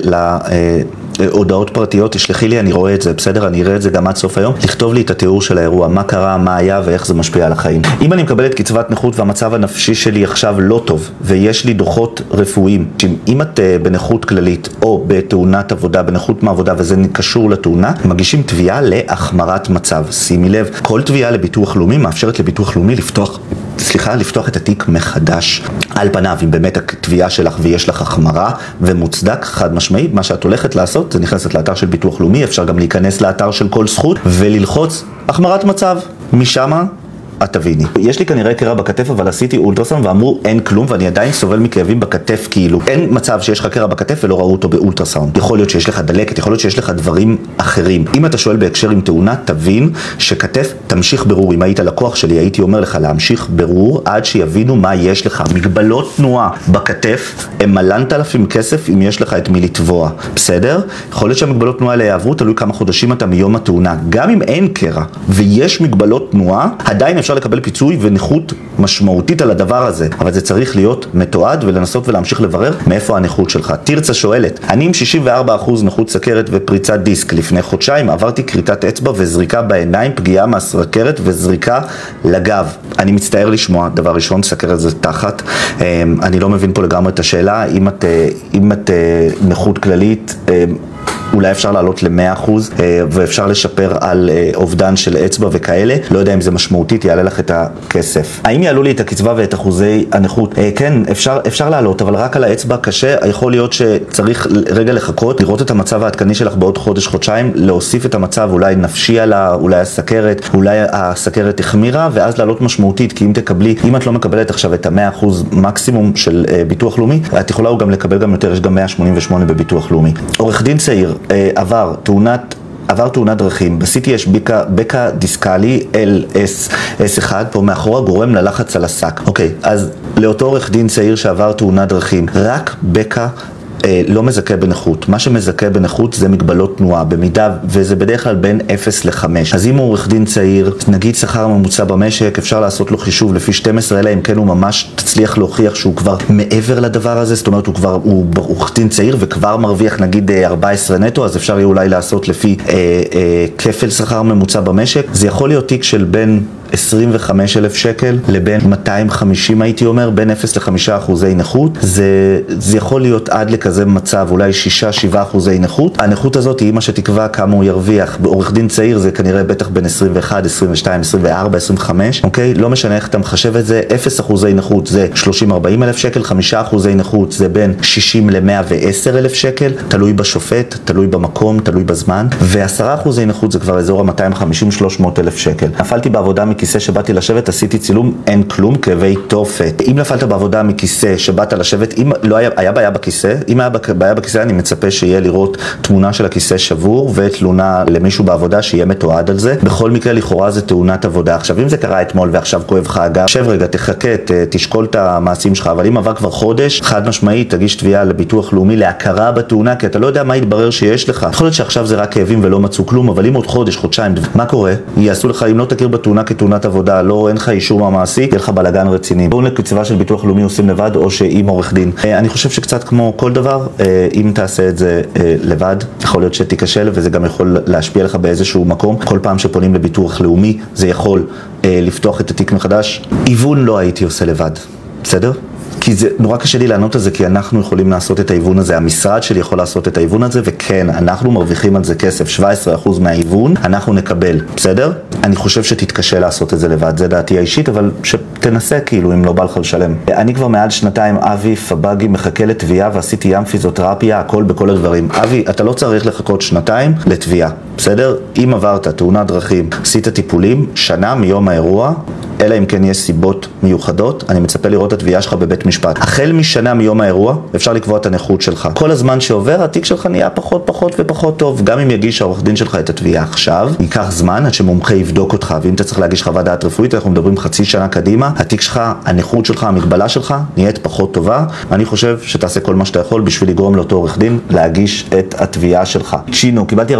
S1: הודעות פרטיות, תשלחי לי, אני רואה את זה, בסדר? אני אראה את זה גם עד סוף היום. לכתוב לי את התיאור של האירוע, מה קרה, מה היה ואיך זה משפיע על החיים. אם אני מקבלת קצבת נכות והמצב הנפשי שלי עכשיו לא טוב, ויש לי דוחות רפואיים, אם את בנכות כללית או בתאונת עבודה, בנכות מעבודה וזה קשור לתאונה, מגישים תביעה להחמרת מצב. שימי לב, כל תביעה לביטוח לאומי מאפשרת לביטוח לאומי לפתוח את התיק מחדש. על פניו, אם באמת התביעה שלך ויש לך החמרה ומוצדק, חד משמעי, מה שאת הולכת לעשות, זה נכנסת לאתר של ביטוח לאומי, אפשר גם להיכנס לאתר של כל זכות וללחוץ החמרת מצב. משמה את תביני. יש לי כנראה קרע בכתף, אבל עשיתי אולטרסאונד ואמרו אין כלום, ואני עדיין סובל מכאבים בכתף, כאילו אין מצב שיש לך קרע בכתף ולא ראו אותו באולטרסאונד. יכול להיות שיש לך דלקת, יכול להיות שיש לך דברים אחרים. אם אתה שואל בהקשר עם תאונה, תבין שכתף תמשיך ברור. אם היית לקוח שלי, הייתי אומר לך להמשיך ברור עד שיבינו מה יש לך. מגבלות תנועה בכתף הם מלנת אלפים כסף אם יש לך את מי לתבוע. בסדר? יכול להיות שהמגבלות תנועה האלה יעברו, תלוי כמה חודשים אתה מיום התאונה. גם אם אין קרע ויש מגבלות תנועה, עדיין אפשר לקבל פיצוי ונכות משמעותית על הדבר הזה, אבל זה צריך להיות מתועד ולנסות ולהמשיך לברר מאיפה הנכות שלך. תרצה שואלת, אני עם 64% נכות סכרת ופריצת דיסק. לפני חודשיים עברתי קריטת אצבע וזריקה בעיניים, פגיעה מהסכרת וזריקה לגב. אני מצטער לשמוע, דבר ראשון, סכרת זה תחת. אני לא מבין פה לגמרי את השאלה, אם את נכות כללית, אולי אפשר לעלות ל100% ואפשר לשפר על אובדן של אצבע וכאלה. לא יודע אם זה משמעותית, יעלה לך את הכסף. האם יעלו לי את הקצבה ואת אחוזי הנכות? כן, אפשר לעלות, אבל רק על האצבע קשה. יכול להיות שצריך רגע לחכות, לראות את המצב העדכני שלך בעוד חודש-חודשיים, להוסיף את המצב, אולי נפשי עלה, אולי הסכרת, אולי הסכרת החמירה, ואז לעלות משמעותית, כי אם תקבלי, אם את לא מקבלת עכשיו את ה100% מקסימום של ביטוח לאומי, את יכולה גם לקבל גם יותר, יש גם 188 בביטוח לאומי. עורך דין צעיר, עבר תאונת דרכים, ב-CT יש בקע דיסקלי LS1, פה מאחורה גורם ללחץ על השק. אוקיי, אז לאותו עורך דין צעיר שעבר תאונת דרכים, רק בקע לא מזכה בנכות. מה שמזכה בנכות זה מגבלות תנועה, במידה, וזה בדרך כלל בין 0 ל-5. אז אם הוא עורך דין צעיר, נגיד שכר ממוצע במשק, אפשר לעשות לו חישוב לפי 12, אלא אם כן הוא ממש תצליח להוכיח שהוא כבר מעבר לדבר הזה, זאת אומרת הוא עורך דין צעיר וכבר מרוויח נגיד 14 נטו, אז אפשר יהיה אולי לעשות לפי כפל שכר ממוצע במשק. זה יכול להיות תיק של בין 25,000 שקל לבין 250, הייתי אומר, בין 0 ל-5% נכות. זה יכול להיות עד לכזה מצב, אולי 6-7% נכות. הנכות הזאת היא מה שתקבע כמה הוא ירוויח. בעורך דין צעיר זה כנראה בטח בין 21, 22, 24, 25, אוקיי? לא משנה איך אתה מחשב את זה. 0% נכות זה 30-40 אלף שקל, 5% נכות זה בין 60 ל-110 אלף שקל, תלוי בשופט, תלוי במקום, תלוי בזמן, ו10% נכות זה כבר אזור ה-250-300 אלף שקל. נפלתי בעבודה מכיסא שבאתי לשבת, עשיתי צילום, אין כלום, כאבי תופת. אם נפלת בעבודה מכיסא שבאת לשבת, אם לא היה בעיה בכיסא, אם היה בעיה בכיסא, אני מצפה שיהיה לראות תמונה של הכיסא שבור ותלונה למישהו בעבודה שיהיה מתועד על זה. בכל מקרה, לכאורה זה תאונת עבודה. עכשיו, אם זה קרה אתמול ועכשיו כואב לך אגב, שב רגע, תחכה, תשקול את המעשים שלך, אבל אם עבר כבר חודש, חד משמעית, תגיש תביעה לביטוח לאומי להכרה בתאונה, כי אתה לא יודע מה יתברר שיש לך. יכול להיות שעכשיו זה רק כאבים ולא מצאו כלום, אבל אם עוד חודש, חודשיים, מה קורה? יעשו לך, אם לא תכיר בתאונה כתאונת עבודה, לא, אין לך אישור מהמעסיק, יהיה לך בלגן רציני. בואו לקצבה של ביטוח לאומי עושים לבד, או שעם עורך דין. אני חושב שקצת כמו כל דבר, אם תעשה את זה לבד, יכול להיות שתיכשל, וזה גם יכול להשפיע לך באיזשהו מקום. כל פעם שפונים לביטוח לאומי, זה יכול לפתוח את התיק מחדש. איוון לא הייתי עושה לבד, בסדר? כי זה נורא קשה לי לענות על זה, כי אנחנו יכולים לעשות את האיוון הזה, המשרד שלי יכול לעשות את האיוון הזה, וכן, אנחנו מרוויחים על זה כסף, 17% מהאיוון, אנחנו נקבל, בסדר? אני חושב שתתקשה לעשות את זה לבד, זה דעתי האישית, אבל שתנסה כאילו, אם לא בא לך לשלם. אני כבר מעל שנתיים, אבי פבגי מחכה לתביעה, ועשיתי ים פיזיותרפיה, הכל בכל הדברים. אבי, אתה לא צריך לחכות שנתיים לתביעה, בסדר? אם עברת תאונת דרכים, עשית טיפולים, שנה מיום האירוע, אלא אם כן יש סיבות מיוחדות, אני מצפה לראות את התביעה שלך בבית משפט. החל משנה מיום האירוע, אפשר לקבוע את הנכות שלך. כל הזמן שעובר, התיק שלך נהיה פחות ופחות טוב. גם אם יגיש העורך דין שלך את התביעה עכשיו, ייקח זמן עד שמומחה יבדוק אותך, ואם אתה צריך להגיש חוות דעת רפואית, אנחנו מדברים חצי שנה קדימה, התיק שלך, הנכות שלך, המגבלה שלך, נהיית פחות טובה. אני חושב שתעשה כל מה שאתה יכול בשביל לגרום לאותו עורך דין להגיש את התביעה שלך. שינו, קיבלתי 40%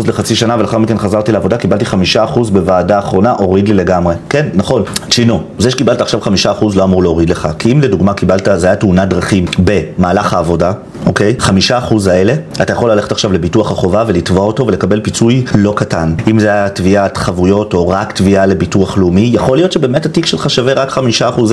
S1: לחצי שנה, ולאחר מכן חזרתי לעבודה, קיבלתי 5% בוועדה האחרונה, הוריד לי לגמרי. כן, נכון. צ'ינו, זה שקיבלת עכשיו 5% לא אמור להוריד לך. כי אם לדוגמה קיבלת, זה היה תאונת דרכים במהלך העבודה, אוקיי? 5% האלה, אתה יכול ללכת עכשיו לביטוח החובה ולתבוע אותו ולקבל פיצוי לא קטן. אם זה היה תביעת חבויות או רק תביעה לביטוח לאומי, יכול להיות שבאמת התיק שלך שווה רק 5%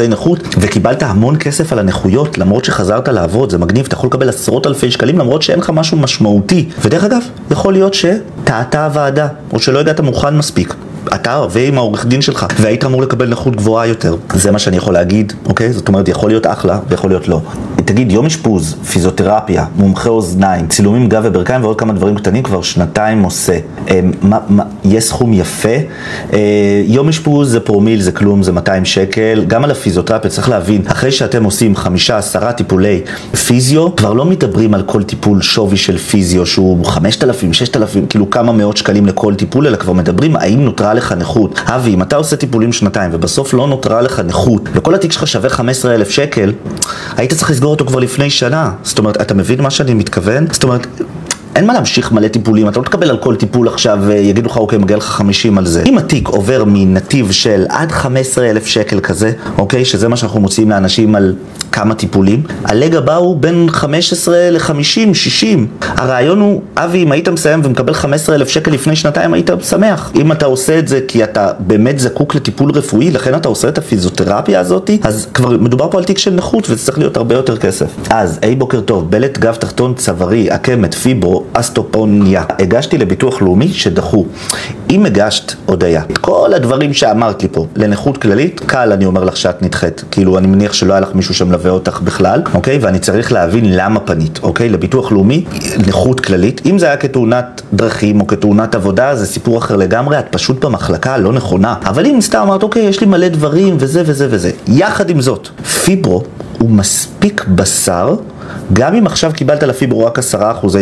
S1: נכות, וקיבלת המון כסף על הנכויות, למרות שחזרת לעבוד, זה מגניב, אתה יכול לקבל עשרות אלפי שקלים, למרות שאין לך משהו משמעותי. ודרך אגב, יכול להיות שטעתה הוועדה, או שלא הגעת מוכן מספיק. אתה ועם העורך דין שלך, והיית אמור לקבל נכות גבוהה יותר. זה מה שאני יכול להגיד, אוקיי? זאת אומרת, יכול להיות אחלה ויכול להיות לא. תגיד, יום אשפוז, פיזיותרפיה, מומחה אוזניים, צילומים גב וברכיים ועוד כמה דברים קטנים כבר שנתיים עושה. יש סכום יפה. יום אשפוז זה פרומיל, זה כלום, זה 200 שקל. גם על הפיזיותרפיה צריך להבין, אחרי שאתם עושים 5-10 טיפולי פיזיו, כבר לא מדברים על כל טיפול שווי של פיזיו שהוא 5,000, 6,000, כאילו כמה מאות שקלים לכל טיפול, אלא כבר מדברים האם נותרה לך נכות. אבי, אם אתה עושה טיפולים שנתיים ובסוף לא נותרה לך נכות, וכל התיק שלך שווה 15,000 שקל, היית צריך לסגור אותו כבר לפני שנה. זאת אומרת, אתה מבין מה שאני מתכוון? זאת אומרת, אין מה להמשיך מלא טיפולים, אתה לא תקבל על כל טיפול עכשיו ויגידו לך, אוקיי, מגיע לך 50 על זה. אם התיק עובר מנתיב של עד 15,000 שקל כזה, אוקיי, שזה מה שאנחנו מוציאים לאנשים על כמה טיפולים, הלג הבא הוא בין 15 ל-50, 60. הרעיון הוא, אבי, אם היית מסיים ומקבל 15,000 שקל לפני שנתיים, היית שמח. אם אתה עושה את זה כי אתה באמת זקוק לטיפול רפואי, לכן אתה עושה את הפיזיותרפיה הזאת, אז כבר מדובר פה על תיק של נכות, וזה צריך להיות הרבה יותר כסף. אז, בוקר טוב, בלט גב תחתון צווארי, עקמת, פיברו, אסטופוניה. הגשתי לביטוח לאומי שדחו. אם הגשת, הודיה, את כל הדברים שאמרת לי פה, לנכות כללית, קל אני אומר לך שאת נדחית. כאילו, אני מניח שלא היה לך מישהו שמלווה אותך בכלל, אוקיי? ואני צריך להבין למה פנית, אוקיי? לביטוח לאומי, נכות כללית. אם זה היה כתאונת דרכים או כתאונת עבודה, זה סיפור אחר לגמרי, את פשוט במחלקה לא נכונה. אבל אם סתם אמרת, אוקיי, יש לי מלא דברים וזה וזה וזה. יחד עם זאת, פיברו הוא מספיק בשר, גם אם עכשיו קיבלת לפיברו רק 10%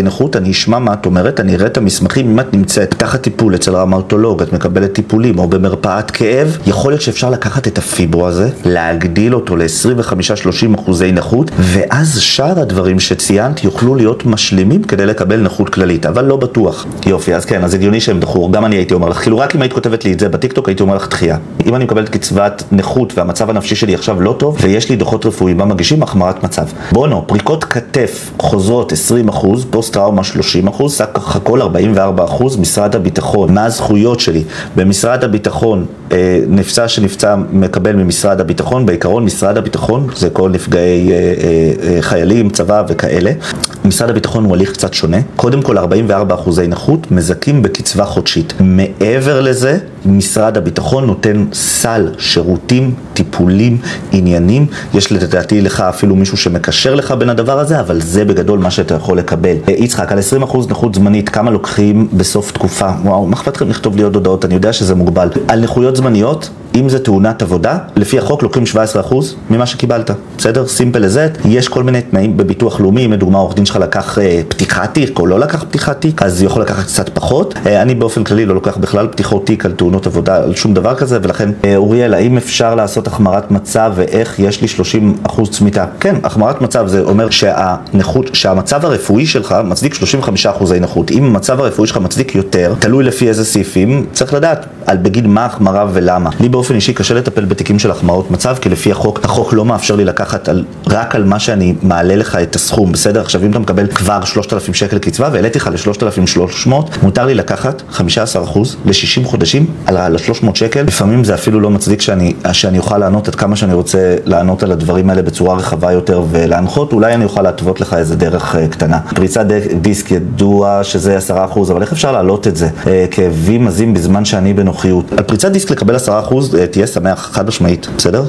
S1: נכות, אני אשמע מה את אומרת, אני אראה את המסמכים, אם את נמצאת תחת טיפול אצל ראומטולוג, את מקבלת טיפולים, או במרפאת כאב, יכול להיות שאפשר לקחת את הפיברו הזה, להגדיל אותו ל-25-30% נכות, ואז שאר הדברים שציינת יוכלו להיות משלימים כדי לקבל נכות כללית, אבל לא בטוח. יופי, אז כן, אז הגיוני שהם דחו, גם אני הייתי אומר לך, כאילו רק אם היית כותבת לי את זה בטיקטוק, הייתי אומר לך דחייה. אם אני מקבלת קצבת נכות והמצב הנפשי שלי עכשיו לא טוב, ויש לי דוחות רפואיים, מה מגישים? החמרת מצב. בונו, פריקות כתף חוזרות 20%, פוסט טראומה 30%, סך הכל 44%, משרד הביטחון. מה הזכויות שלי? במשרד הביטחון, נפצע שנפצע מקבל ממשרד הביטחון, בעיקרון משרד הביטחון, זה כל נפגעי חיילים, צבא וכאלה. משרד הביטחון הוא הליך קצת שונה. קודם כל 44% נכות מזכים בקצבה חודשית. מעבר לזה, משרד הביטחון נותן סל שירותים, טיפולים, עניינים. יש לדעתי לך אפילו מישהו שמקשר לך בין הדבר הזה, אבל זה בגדול מה שאתה יכול לקבל. יצחק, על 20% נכות זמנית, כמה לוקחים בסוף תקופה? וואו, מה אכפת לכם לכתוב לי עוד הודעות? אני יודע שזה מוגבל. על נכויות זמניות, אם זה תאונת עבודה, לפי החוק לוקחים 17% ממה שקיבלת. בסדר? סימפל לזה. יש כל מיני תנאים בביטוח לאומי, אם לדוגמה עורך דין שלך לקח פתיחת תיק או לא לקח פתיחת תיק, אז יכול לקחת קצת פחות. אני באופן כללי לא לוקח בכלל פתיחות תיק על תאונות עבודה, על שום דבר כזה, ולכן אוריאל, האם אפשר לעשות החמרת מצב ואיך יש לי 30% צמיתה? כן, החמרת מצב זה אומר שהמצב הרפואי שלך מצדיק 35% נכות. אם המצב הרפואי שלך מצדיק יותר, תלוי לפי איזה סעיפים, צריך לדעת על בגין מה החמרה ולמה. לי באופן אישי קשה לטפל בתיקים של החמרות מצב, כי לפי החוק לא מאפשר לי לקחת רק על מה שאני מעלה לך את הסכום, בסדר? עכשיו אם אתה מקבל כבר 3,000 שקל קצבה והעליתי לך ל-3,300, מותר לי לקחת 15% ל-60 חודשים על 300 שקל. לפעמים זה אפילו לא מצדיק שאני אוכל לענות עד כמה שאני רוצה לענות על הדברים האלה בצורה רחבה יותר ולהנחות. אולי אני אוכל להטוות לך איזה דרך קטנה. פריצת דיסק ידוע שזה 10%, אבל איך אפשר להעלות את זה? כאבים מזים בזמן שאני בנוחיות. על פריצת דיסק לקבל 10% תהיה שמח חד משמעית, בסדר?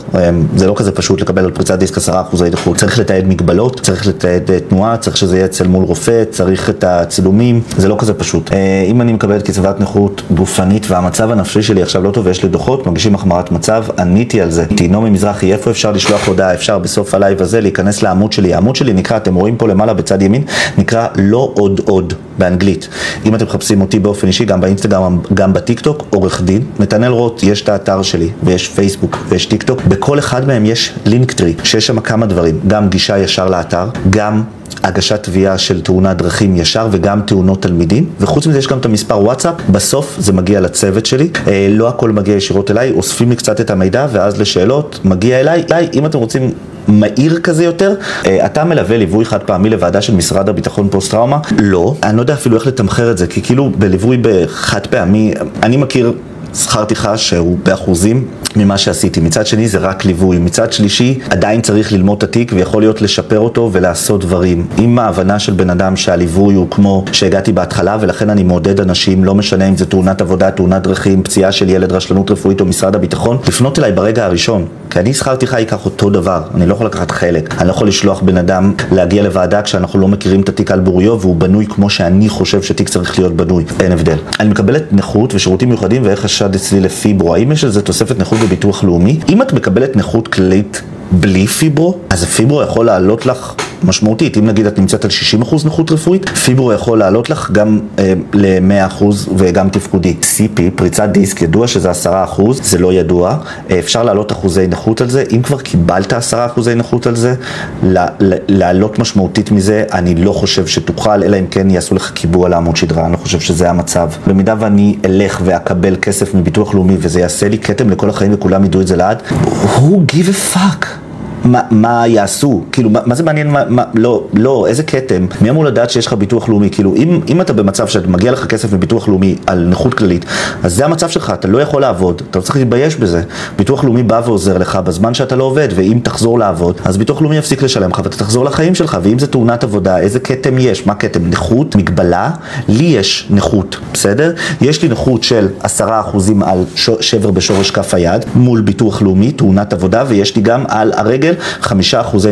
S1: זה לא כזה פשוט לקבל על פריצת דיסק 10% נכות. צריך לתעד מגבלות, צריך לתעד תנועה, צריך שזה יהיה אצל מול רופא, צריך את הצילומים, זה לא כזה פשוט. אם אני מקבל קצבת נכות גופנית והמצב הנפשי שלי עכשיו לא טוב ויש לי דוחות, מגישים החמרת מצב, עניתי על זה. נעמי מזרחי, איפה אפשר לשלוח הודעה? אפשר בסוף הלייב הזה להיכנס לעמוד שלי. העמוד שלי נקרא, אתם רואים פה למעלה בצד ימין, נקרא לא עוד באנגלית. אם אתם מחפשים אותי באופן אישי, גם באינסטגרם, גם בטיקטוק, עורך דין, נתנאל רוט, יש את האתר שלי, ויש פייסבוק, ויש טיקטוק. בכל אחד מהם יש לינקטרי, שיש שם כמה דברים. גם גישה ישר לאתר, גם הגשת תביעה של תאונת דרכים ישר וגם תאונות תלמידים, וחוץ מזה יש גם את המספר וואטסאפ. בסוף זה מגיע לצוות שלי, לא הכל מגיע ישירות אליי, אוספים לי קצת את המידע ואז לשאלות מגיע אליי. אם אתם רוצים מהיר כזה יותר, אתה מלווה ליווי חד פעמי לוועדה של משרד הביטחון פוסט טראומה? לא, אני לא יודע אפילו איך לתמחר את זה, כי כאילו בליווי בחד פעמי, אני מכיר שכר טרחה שהוא באחוזים ממה שעשיתי. מצד שני זה רק ליווי, מצד שלישי עדיין צריך ללמוד את התיק ויכול להיות לשפר אותו ולעשות דברים. עם ההבנה של בן אדם שהליווי הוא כמו שהגעתי בהתחלה, ולכן אני מעודד אנשים, לא משנה אם זה תאונת עבודה, תאונת דרכים, פציעה של ילד, רשלנות רפואית או משרד הביטחון, לפנות אליי ברגע הראשון, כי אני שכר טרחה ייקח אותו דבר, אני לא יכול לקחת חלק, אני לא יכול לשלוח בן אדם להגיע לוועדה כשאנחנו לא מכירים את התיק על בוריו והוא בנוי כמו שאני חושב שתיק צריך להיות בנוי, אין הבדל. אני מקבלת נכות ושירותים מיוחדים ואיך חשד אצלי לפיברו, האם יש לזה תוספת נכות בביטוח לאומי? אם את מקבלת נכות כללית בלי פיברו, אז הפיברו יכול לעלות לך משמעותית. אם נגיד את נמצאת על 60% נכות רפואית, פיברו יכול לעלות לך גם ל-100% וגם תפקודי. CP, פריצת דיסק, ידוע שזה 10%, זה לא ידוע. אפשר לעלות אחוזי נכות על זה. אם כבר קיבלת 10% נכות על זה, לעלות משמעותית מזה, אני לא חושב שתוכל, אלא אם כן יעשו לך קיבוע לעמוד שדרה. אני לא חושב שזה המצב. במידה ואני אלך ואקבל כסף מביטוח לאומי וזה יעשה לי כתם לכל החיים וכולם ידעו את זה לעד, who give a fuck? מה יעשו? כאילו, מה זה מעניין? לא, איזה קטם? מי אמור לדעת שיש לך ביטוח לאומי? כאילו, אם אתה במצב שמגיע לך כסף מביטוח לאומי על נכות כללית, אז זה המצב שלך, אתה לא יכול לעבוד, אתה לא צריך להתבייש בזה. ביטוח לאומי בא ועוזר לך בזמן שאתה לא עובד, ואם תחזור לעבוד, אז ביטוח לאומי יפסיק לשלם לך ואתה תחזור לחיים שלך, ואם זה תאונת עבודה, איזה קטם יש? מה קטם? נכות? מגבלה? לי יש נכות, בסדר? יש לי נכות של 10% על שבר בשורש כף היד, מול ביטוח לאומי, תאונת עבודה, ויש לי גם על הרגל 5%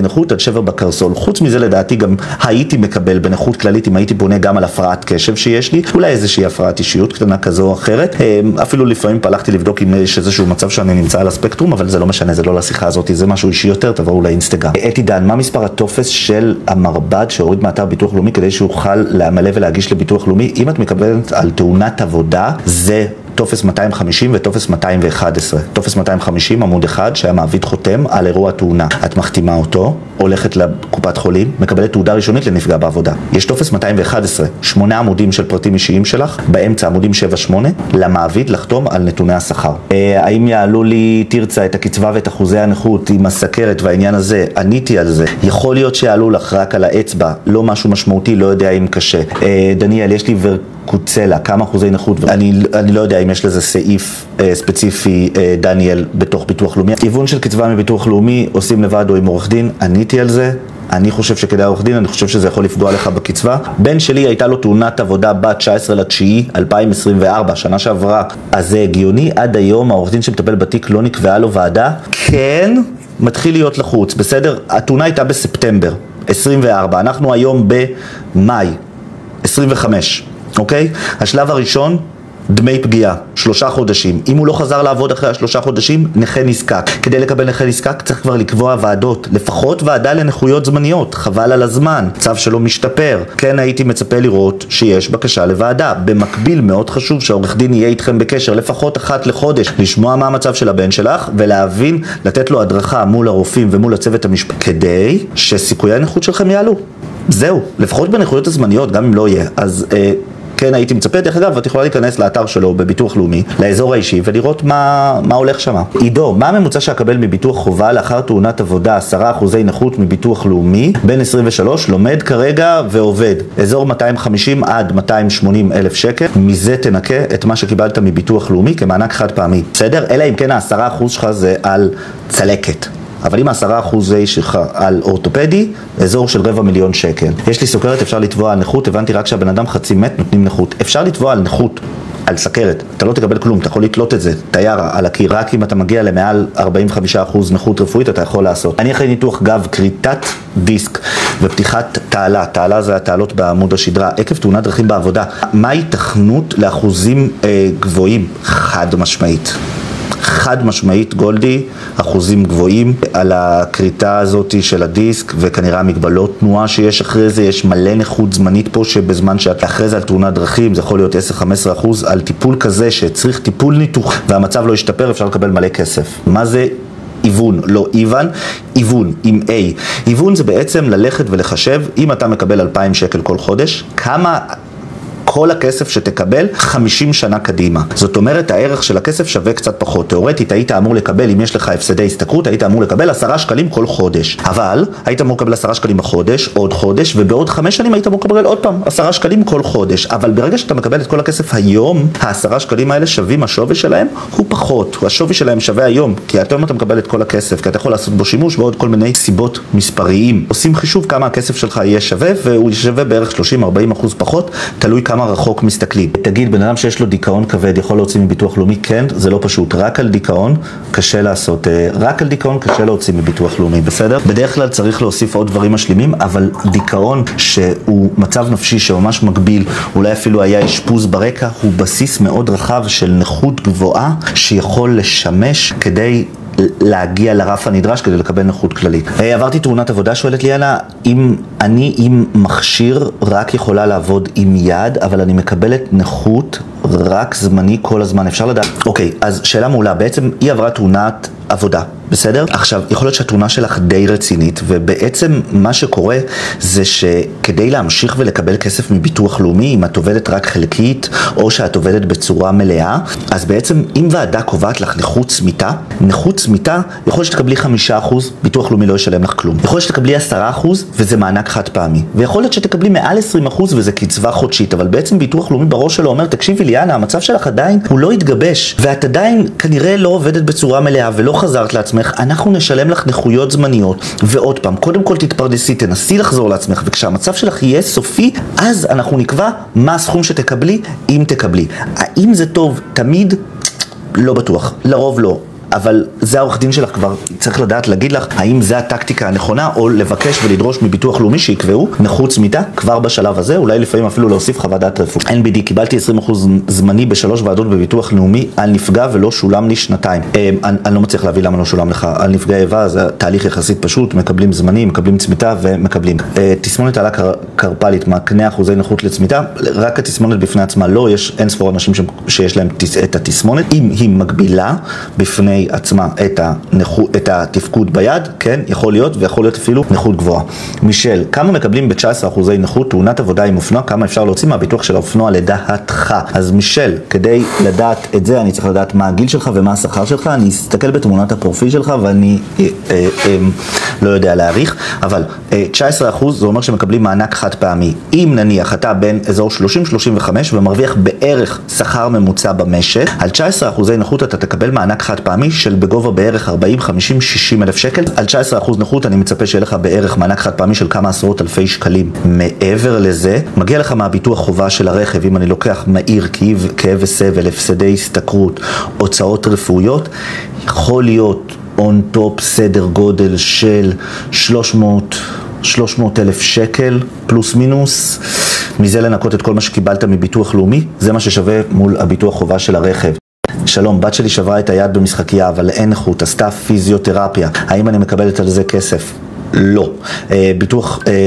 S1: נכות עד שבר בקרסול. חוץ מזה לדעתי גם הייתי מקבל בנכות כללית אם הייתי פונה גם על הפרעת קשב שיש לי, אולי איזושהי הפרעת אישיות קטנה כזו או אחרת. אפילו לפעמים פלחתי לבדוק אם יש איזשהו מצב שאני נמצא על הספקטרום, אבל זה לא משנה, זה לא לשיחה הזאת, זה משהו אישי יותר, תבואו לאינסטגרם. אתי דן, מה מספר הטופס של המרב"ד שהוריד מאתר ביטוח לאומי כדי שיוכל למלא ולהגיש לביטוח לאומי? אם את מקבלת על תאונת עבודה, זה טופס 250 וטופס 211. טופס 250 עמוד אחד שהמעביד חותם על אירוע תאונה. את מחתימה אותו, הולכת לקופת חולים, מקבלת תעודה ראשונית לנפגע בעבודה. יש טופס 211, 8 עמודים של פרטים אישיים שלך, באמצע עמודים 7-8, למעביד לחתום על נתוני השכר. האם יעלו לי תרצה את הקצבה ואת אחוזי הנכות עם הסכרת והעניין הזה? עניתי על זה. יכול להיות שיעלו לך רק על האצבע, לא משהו משמעותי, לא יודע אם קשה. דניאל, יש לי קוצלה, כמה אחוזי נכות, אני לא יודע אם יש לזה סעיף ספציפי, דניאל, בתוך ביטוח לאומי. כיוון של קצבה מביטוח לאומי עושים לבד או עם עורך דין, עניתי על זה. אני חושב שכדאי עורך דין, אני חושב שזה יכול לפגוע לך בקצבה. בן שלי הייתה לו תאונת עבודה ב-19/9/2024, שנה שעברה. אז זה הגיוני, עד היום העורך דין שמטפל בתיק לא נקבעה לו ועדה. כן, מתחיל להיות לחוץ, בסדר? התאונה הייתה בספטמבר. 24, אנחנו היום במאי 25, אוקיי? השלב הראשון, דמי פגיעה, 3 חודשים. אם הוא לא חזר לעבוד אחרי 3 חודשים, נכה נזקק. כדי לקבל נכה נזקק צריך כבר לקבוע ועדות, לפחות ועדה לנכויות זמניות, חבל על הזמן, צו שלא משתפר. כן הייתי מצפה לראות שיש בקשה לוועדה. במקביל מאוד חשוב שהעורך דין יהיה איתכם בקשר, לפחות 1 לחודש, לשמוע מה המצב של הבן שלך, ולהבין, לתת לו הדרכה מול הרופאים ומול הצוות המשפטי, כדי שסיכויי הנכות שלכם יעלו. זהו, לפחות בנכויות הזמניות, גם אם לא יהיה. אז כן הייתי מצפה, דרך אגב, את יכולה להיכנס לאתר שלו בביטוח לאומי, לאזור האישי, ולראות מה הולך שם. עידו, מה הממוצע שאקבל מביטוח חובה לאחר תאונת עבודה, 10% נכות מביטוח לאומי, בין 23, לומד כרגע ועובד, אזור 250 עד 280 אלף שקל, מזה תנקה את מה שקיבלת מביטוח לאומי כמענק חד פעמי, בסדר? אלא אם כן 10% שלך זה על צלקת. אבל אם 10% שלך על אורתופדי, אזור של 250,000 שקל. יש לי סוכרת, אפשר לתבוע על נכות, הבנתי רק שהבן אדם חצי מת, נותנים נכות. אפשר לתבוע על נכות, על סכרת. אתה לא תקבל כלום, אתה יכול לתלות את זה, תייר על הקיר. רק אם אתה מגיע למעל 45% נכות רפואית, אתה יכול לעשות. אני אחרי ניתוח גב, כריתת דיסק ופתיחת תעלה. תעלה זה התעלות בעמוד השדרה. עקב תאונת דרכים בעבודה. מה ההיתכנות לאחוזים גבוהים? חד משמעית. חד משמעית גולדי, אחוזים גבוהים על הקריטה הזאת של הדיסק, וכנראה המגבלות תנועה שיש אחרי זה, יש מלא נכות זמנית פה שבזמן שאת אחרי זה על תאונת דרכים, זה יכול להיות 10-15% על טיפול כזה שצריך טיפול ניתוח והמצב לא ישתפר, אפשר לקבל מלא כסף. מה זה? איוון, לא איוון, איוון עם A. איוון זה בעצם ללכת ולחשב, אם אתה מקבל 2,000 שקל כל חודש, כמה כל הכסף שתקבל 50 שנה קדימה. זאת אומרת, הערך של הכסף שווה קצת פחות. תיאורטית, היית אמור לקבל, אם יש לך הפסדי הסתכרות, היית אמור לקבל 10 שקלים כל חודש. אבל, היית אמור לקבל 10 שקלים בחודש, עוד חודש, ובעוד 5 שנים היית אמור לקבל עוד פעם 10 שקלים כל חודש. אבל ברגע שאתה מקבל את כל הכסף היום, ה10 שקלים האלה שווים, השווי שלהם הוא פחות. השווי שלהם שווה היום, כי היום אתה מקבל את כל הכסף, כי אתה יכול לעשות בו שימוש בעוד כל מיני סיבות מספריים. עושים חישוב כמה הכסף שלך יהיה שווה, והוא שווה בערך 30-40% פחות, תלוי כמה רחוק מסתכלים. תגיד, בן אדם שיש לו דיכאון כבד יכול להוציא מביטוח לאומי? כן, זה לא פשוט. רק על דיכאון קשה לעשות. רק על דיכאון קשה להוציא מביטוח לאומי, בסדר? בדרך כלל צריך להוסיף עוד דברים משלימים, אבל דיכאון שהוא מצב נפשי שממש מגביל, אולי אפילו היה אשפוז ברקע, הוא בסיס מאוד רחב של נכות גבוהה שיכול לשמש כדי להגיע לרף הנדרש כדי לקבל נכות כללית. עברתי תאונת עבודה, שואלת ליאנה, אם אני עם מכשיר רק יכולה לעבוד עם יד, אבל אני מקבלת נכות רק זמני כל הזמן, אפשר לדעת? אוקיי, אז שאלה מעולה, בעצם היא עברה תאונת עבודה, בסדר? עכשיו, יכול להיות שהתאונה שלך די רצינית, ובעצם מה שקורה זה שכדי להמשיך ולקבל כסף מביטוח לאומי, אם את עובדת רק חלקית, או שאת עובדת בצורה מלאה, אז בעצם אם ועדה קובעת לך נכות צמיתה, נכות צמיתה, יכול להיות שתקבלי 5%, ביטוח לאומי לא ישלם לך כלום. יכול להיות שתקבלי 10%, וזה מענק חד פעמי. ויכול להיות שתקבלי מעל 20%, וזה קצבה חודשית, אבל בעצם ביטוח לאומי בראש שלו אומר, תקשיבי ליאנה, המצב שלך עדיין הוא לא התגבש, ואת עדיין כנראה לא עובדת בצורה מלאה ולא חזרת לעצמך, אנחנו נשלם לך נכויות זמניות. ועוד פעם, קודם כל תתפרדסי, תנסי לחזור לעצמך, וכשהמצב שלך יהיה סופי, אז אנחנו נקבע מה הסכום שתקבלי, אם תקבלי. האם זה טוב? תמיד? לא בטוח. לרוב לא. אבל זה העורך דין שלך כבר צריך לדעת להגיד לך האם זה הטקטיקה הנכונה, או לבקש ולדרוש מביטוח לאומי שיקבעו נכות צמיתה כבר בשלב הזה, אולי לפעמים אפילו להוסיף חוות דעת רפואית. NBD, קיבלתי 20% זמני ב3 ועדות בביטוח לאומי על נפגע ולא שולם לי 2 שנים. אני לא מצליח להבין למה לא שולם לך. על נפגע איבה זה תהליך יחסית פשוט, מקבלים זמני, מקבלים צמיתה ומקבלים. תסמונת עלה קרפלית, מקנה אחוזי נכות לצמיתה, רק התסמונת בפני עצמה לא, יש אין ספור אנשים שיש להם את התסמונת. אם היא מגבילה בפני עצמה את התפקוד ביד, כן, יכול להיות, ויכול להיות אפילו נכות גבוהה. מישל, כמה מקבלים ב-19% נכות, תאונת עבודה עם אופנוע, כמה אפשר להוציא מהביטוח של האופנוע לדעתך? אז מישל, כדי לדעת את זה, אני צריך לדעת מה הגיל שלך ומה השכר שלך, אני אסתכל בתמונת הפרופיל שלך, ואני לא יודע להעריך, אבל 19% זה אומר שמקבלים מענק חד פעמי. אם נניח אתה בין אזור 30-35 ומרוויח בערך שכר ממוצע במשק, על 19% נכות אתה תקבל מענק חד פעמי של בגובה בערך 40, 50, 60 אלף שקל. על 19% נכות אני מצפה שיהיה לך בערך מענק חד פעמי של כמה עשרות אלפי שקלים. מעבר לזה, מגיע לך מהביטוח חובה של הרכב, אם אני לוקח מהיר, כאב וסבל, הפסדי הסתכרות, הוצאות רפואיות, יכול להיות on top סדר גודל של 300 300,000 שקל, פלוס מינוס, מזה לנקות את כל מה שקיבלת מביטוח לאומי, זה מה ששווה מול הביטוח חובה של הרכב. שלום, בת שלי שברה את היד במשחקייה, אבל אין נכות, עשתה פיזיותרפיה. האם אני מקבלת על זה כסף? לא.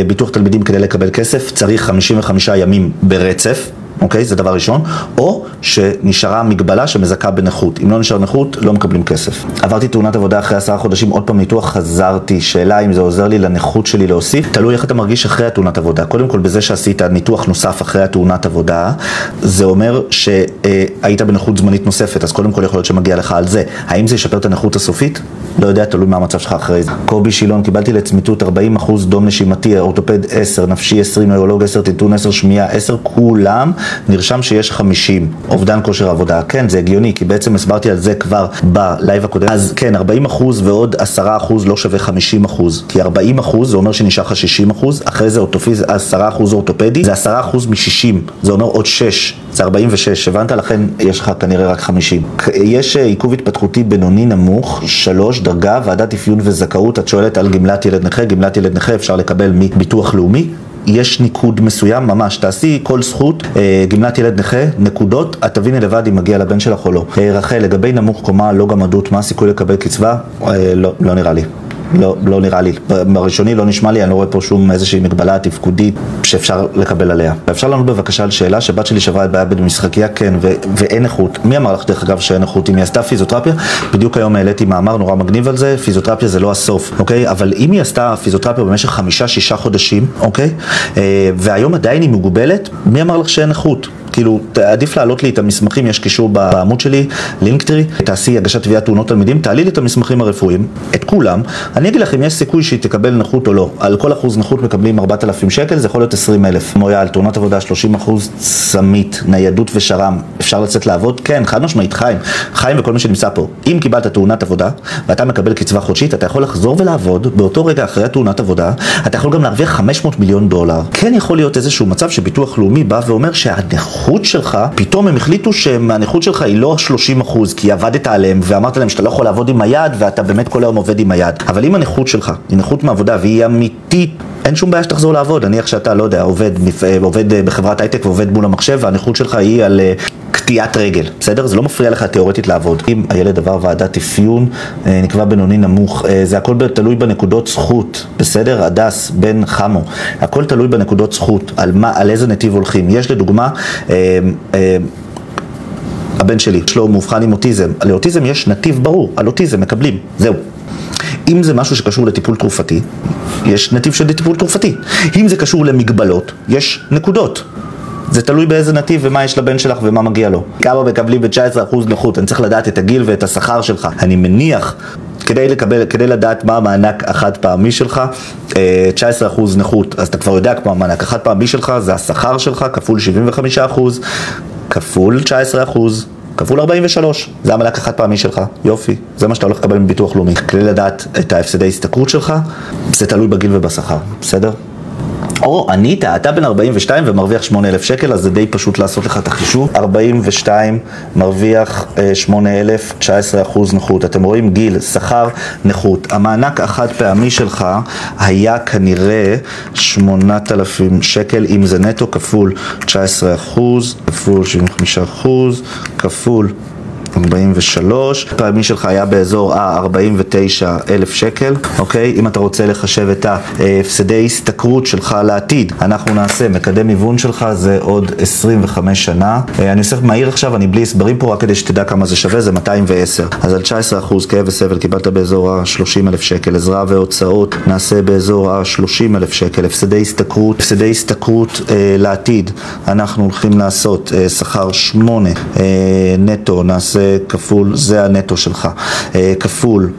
S1: ביטוח תלמידים כדי לקבל כסף צריך 55 ימים ברצף. אוקיי, זה דבר ראשון, או שנשארה מגבלה שמזכה בנכות. אם לא נשאר נכות, לא מקבלים כסף. עברתי תאונת עבודה אחרי 10 חודשים, עוד פעם ניתוח, חזרתי. שאלה אם זה עוזר לי לנכות שלי להוסיף. תלוי איך אתה מרגיש אחרי התאונת עבודה. קודם כל, בזה שעשית ניתוח נוסף אחרי התאונת עבודה, זה אומר שהיית בנכות זמנית נוספת, אז קודם כל יכול להיות שמגיע לך על זה. האם זה ישפר את הנכות הסופית? לא יודע, תלוי מה המצב שלך אחרי זה. קובי שילון, קיבלתי לצמיתות 40% דום נשימתי, אורתופד 10, נפשי 20, נוירולוג 10, טלטון 10, שמיעה 10, כולם נרשם שיש 50. אובדן כושר עבודה. כן, זה הגיוני, כי בעצם הסברתי על זה כבר בלייב הקודם. אז כן, 40% ועוד 10% לא שווה 50%. כי 40% זה אומר שנשאר לך 60%, אחרי זה 10% אורתופדי, זה 10% מ-60. זה אומר עוד 6. זה 46. הבנת? לכן יש לך כנראה רק 50. יש עיכוב התפתחותי בינוני נמוך, 3 דרגה, ועדת אפיון וזכאות. את שואלת על גמלת ילד נכה. גמלת ילד נכה אפשר לקבל מביטוח לאומי. יש ניקוד מסוים, ממש, תעשי כל זכות, גמלת ילד נכה, נקודות, את תביני לבד אם מגיע לבן שלך או לא. רחל, לגבי נמוך קומה, לא גמדות, מה הסיכוי לקבל קצבה? לא נראה לי. לא נראה לי. בראשוני לא נשמע לי, אני לא רואה פה שום איזושהי מגבלה תפקודית שאפשר לקבל עליה. אפשר לנו בבקשה על שאלה שבת שלי שברה את בעיה במשחקייה, כן, ואין איכות. מי אמר לך דרך אגב שאין איכות? אם היא עשתה פיזיותרפיה, בדיוק היום העליתי מאמר נורא מגניב על זה, פיזיותרפיה זה לא הסוף, אוקיי? אבל אם היא עשתה פיזיותרפיה במשך 5-6 חודשים, אוקיי? והיום עדיין היא מגובלת, מי אמר לך שאין איכות? כאילו, עדיף להעלות לי את המסמכים, יש קישור בעמוד שלי, לינקטרי, תעשי הגשת תביעת תאונות תלמידים, תעלי לי את המסמכים הרפואיים, את כולם, אני אגיד לך אם יש סיכוי שהיא תקבל נכות או לא. על כל אחוז נכות מקבלים 4,000 שקל, זה יכול להיות 20,000. מויה, על תאונת עבודה 30% סמית, ניידות ושרם, אפשר לצאת לעבוד? כן, חד משמעית, חיים וכל מי שנמצא פה. אם קיבלת תאונת עבודה, ואתה מקבל קצבה חודשית, אתה יכול לחזור ולעבוד באותו רגע אחרי התאונת עבודה, אתה יכול גם להרוויח $500 מיליון. כן יכול להיות איזשהו מצב שביטוח לאומי בא ואומר שהנכות שלך, פתאום הם החליטו שהנכות שלך היא לא 30%, כי עבדת עליהם ואמרת להם שאתה לא יכול לעבוד עם היד, ואתה באמת כל היום עובד עם היד. אבל אם הנכות שלך היא נכות מעבודה והיא אמיתית, אין שום בעיה שתחזור לעבוד. נניח שאתה, לא יודע, עובד בחברת הייטק ועובד מול המחשב, והנכות שלך היא על קטיעת רגל, בסדר? זה לא מפריע לך תיאורטית לעבוד. אם הילד עבר ועדת אפיון, נקבע בינוני נמוך, זה הכל תלוי בנקודות זכות, בסדר? הדס, בן חמו, הכל תלוי בנקודות זכות, על איזה נתיב הולכים. יש לדוגמה, הבן שלי, יש לו מאובחן עם אוטיזם. על אוטיזם יש נתיב ברור, על אוטיזם מקבלים, זהו. אם זה משהו שקשור לטיפול תרופתי, יש נתיב של טיפול תרופתי. אם זה קשור למגבלות, יש נקודות. זה תלוי באיזה נתיב ומה יש לבן שלך ומה מגיע לו. כמה מקבלים ב-19% נכות, אני צריך לדעת את הגיל ואת השכר שלך. אני מניח, כדי לדעת מה המענק החד פעמי שלך, 19% נכות, אז אתה כבר יודע כמו המענק החד פעמי שלך, זה השכר שלך כפול 75%, כפול 19%. כפול 43, זה המענק החד פעמי שלך, יופי, זה מה שאתה הולך לקבל מביטוח לאומי. כדי לדעת את ההפסדי ההסתכרות שלך, זה תלוי בגיל ובשכר, בסדר? או אתה בן 42 ומרוויח 8,000 שקל, אז זה די פשוט לעשות לך את החישוב. 42 מרוויח 8,000, 19% נכות. אתם רואים גיל, שכר, נכות. המענק החד פעמי שלך היה כנראה 8,000 שקל, אם זה נטו, כפול 19%, כפול 75%, כפול 43, פעמי שלך היה באזור 49,000 שקל, אוקיי? אם אתה רוצה לחשב את ההפסדי הסתכרות שלך לעתיד, אנחנו נעשה מקדם היוון שלך, זה עוד 25 שנה. אני עושה מהיר עכשיו, אני בלי הסברים פה, רק כדי שתדע כמה זה שווה, זה 210. אז על 19% כאב וסבל קיבלת באזור 30,000 שקל, עזרה והוצאות נעשה באזור 30,000 שקל, הפסדי הסתכרות לעתיד, אנחנו הולכים לעשות שכר 8, נטו נעשה כפול, זה הנטו שלך, כפול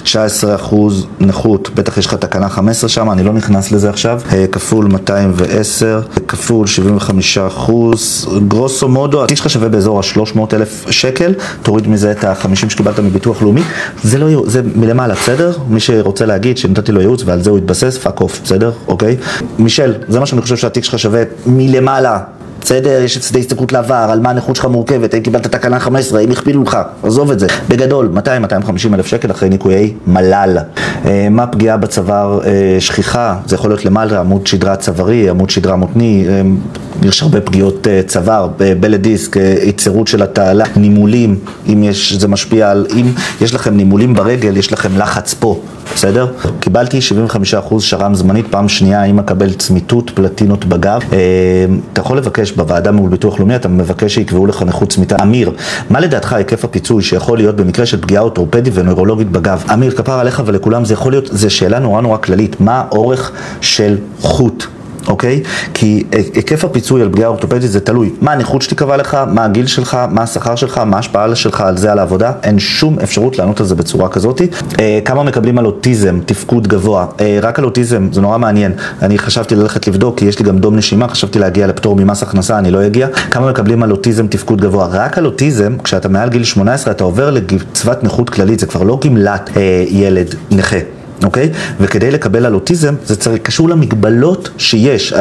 S1: 19% נכות, בטח יש לך תקנה 15 שם, אני לא נכנס לזה עכשיו, כפול 210, כפול 75%, גרוסו מודו, התיק שלך שווה באזור 300,000 שקל, תוריד מזה את ה-50 שקיבלת מביטוח לאומי, זה מלמעלה, בסדר? מי שרוצה להגיד שנתתי לו ייעוץ ועל זה הוא יתבסס, פאק אוף, בסדר? אוקיי? מישל, זה מה שאני חושב שהתיק שלך שווה מלמעלה. בסדר, יש הפסדי הסתכלות לעבר, על מה הנכות שלך מורכבת, אם קיבלת תקנה 15, אם הכפילו לך, עזוב את זה. בגדול, 200-250 אלף שקל אחרי ניקויי מלל. מה פגיעה בצוואר שכיחה? זה יכול להיות למעלה, עמוד שדרה צווארי, עמוד שדרה מותני, יש הרבה פגיעות צוואר, בלט דיסק, יצירות של התעלה, נימולים, זה משפיע על, אם יש לכם נימולים ברגל, יש לכם לחץ פה, בסדר? קיבלתי 75% שרם זמנית, פעם שנייה, אם מקבל צמיתות, פלטינות בגב. אתה יכול לבקש בוועדה מול ביטוח לאומי, אתה מבקש שיקבעו לך נכות צמיתה. אמיר, מה לדעתך היקף הפיצוי שיכול להיות במקרה של פגיעה אורתופדית ונוירולוגית בגב? אמיר, כפר עליך ולכולם, זה יכול להיות, זה שאלה נורא כללית, מה האורך של חוט? אוקיי? כי היקף הפיצוי על פגיעה אורתופדית זה תלוי. מה הנכות שתקבע לך, מה הגיל שלך, מה השכר שלך, מה ההשפעה שלך על זה על העבודה. אין שום אפשרות לענות על זה בצורה כזאת. כמה מקבלים על אוטיזם, תפקוד גבוה. רק על אוטיזם, זה נורא מעניין. אני חשבתי ללכת לבדוק, כי יש לי גם דום נשימה, חשבתי להגיע לפטור ממס הכנסה, אני לא אגיע. כמה מקבלים על אוטיזם, תפקוד גבוה. רק על אוטיזם, כשאתה מעל גיל 18, אתה עובר לקצבת נכות כללית, זה כבר לא גמלת ילד נכה. אוקיי? וכדי לקבל על אוטיזם, זה קשור למגבלות שיש,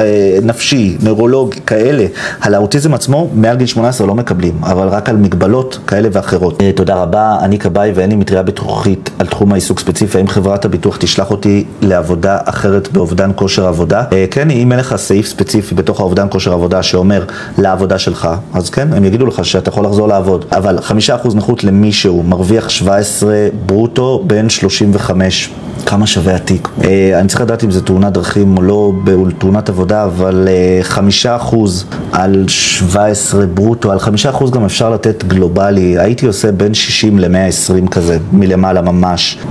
S1: נפשי, נוירולוגי, כאלה. על האוטיזם עצמו, מעל גיל 18 לא מקבלים, אבל רק על מגבלות כאלה ואחרות. תודה רבה, אני כבאי ואין לי מטריה ביטוחית על תחום העיסוק ספציפי. האם חברת הביטוח תשלח אותי לעבודה אחרת באובדן כושר עבודה? כן, אם אין לך סעיף ספציפי בתוך האובדן כושר עבודה שאומר לעבודה שלך, אז כן, הם יגידו לך שאתה יכול לחזור לעבוד. אבל 5% נכות למישהו מרוויח 17 ברוטו בין 35. כמה שווה התיק? אני צריך לדעת אם זה תאונת דרכים או לא בתאונת עבודה, אבל 5% על 17 ברוטו, על 5% גם אפשר לתת גלובלי. הייתי עושה בין 60 ל-120 כזה, מלמעלה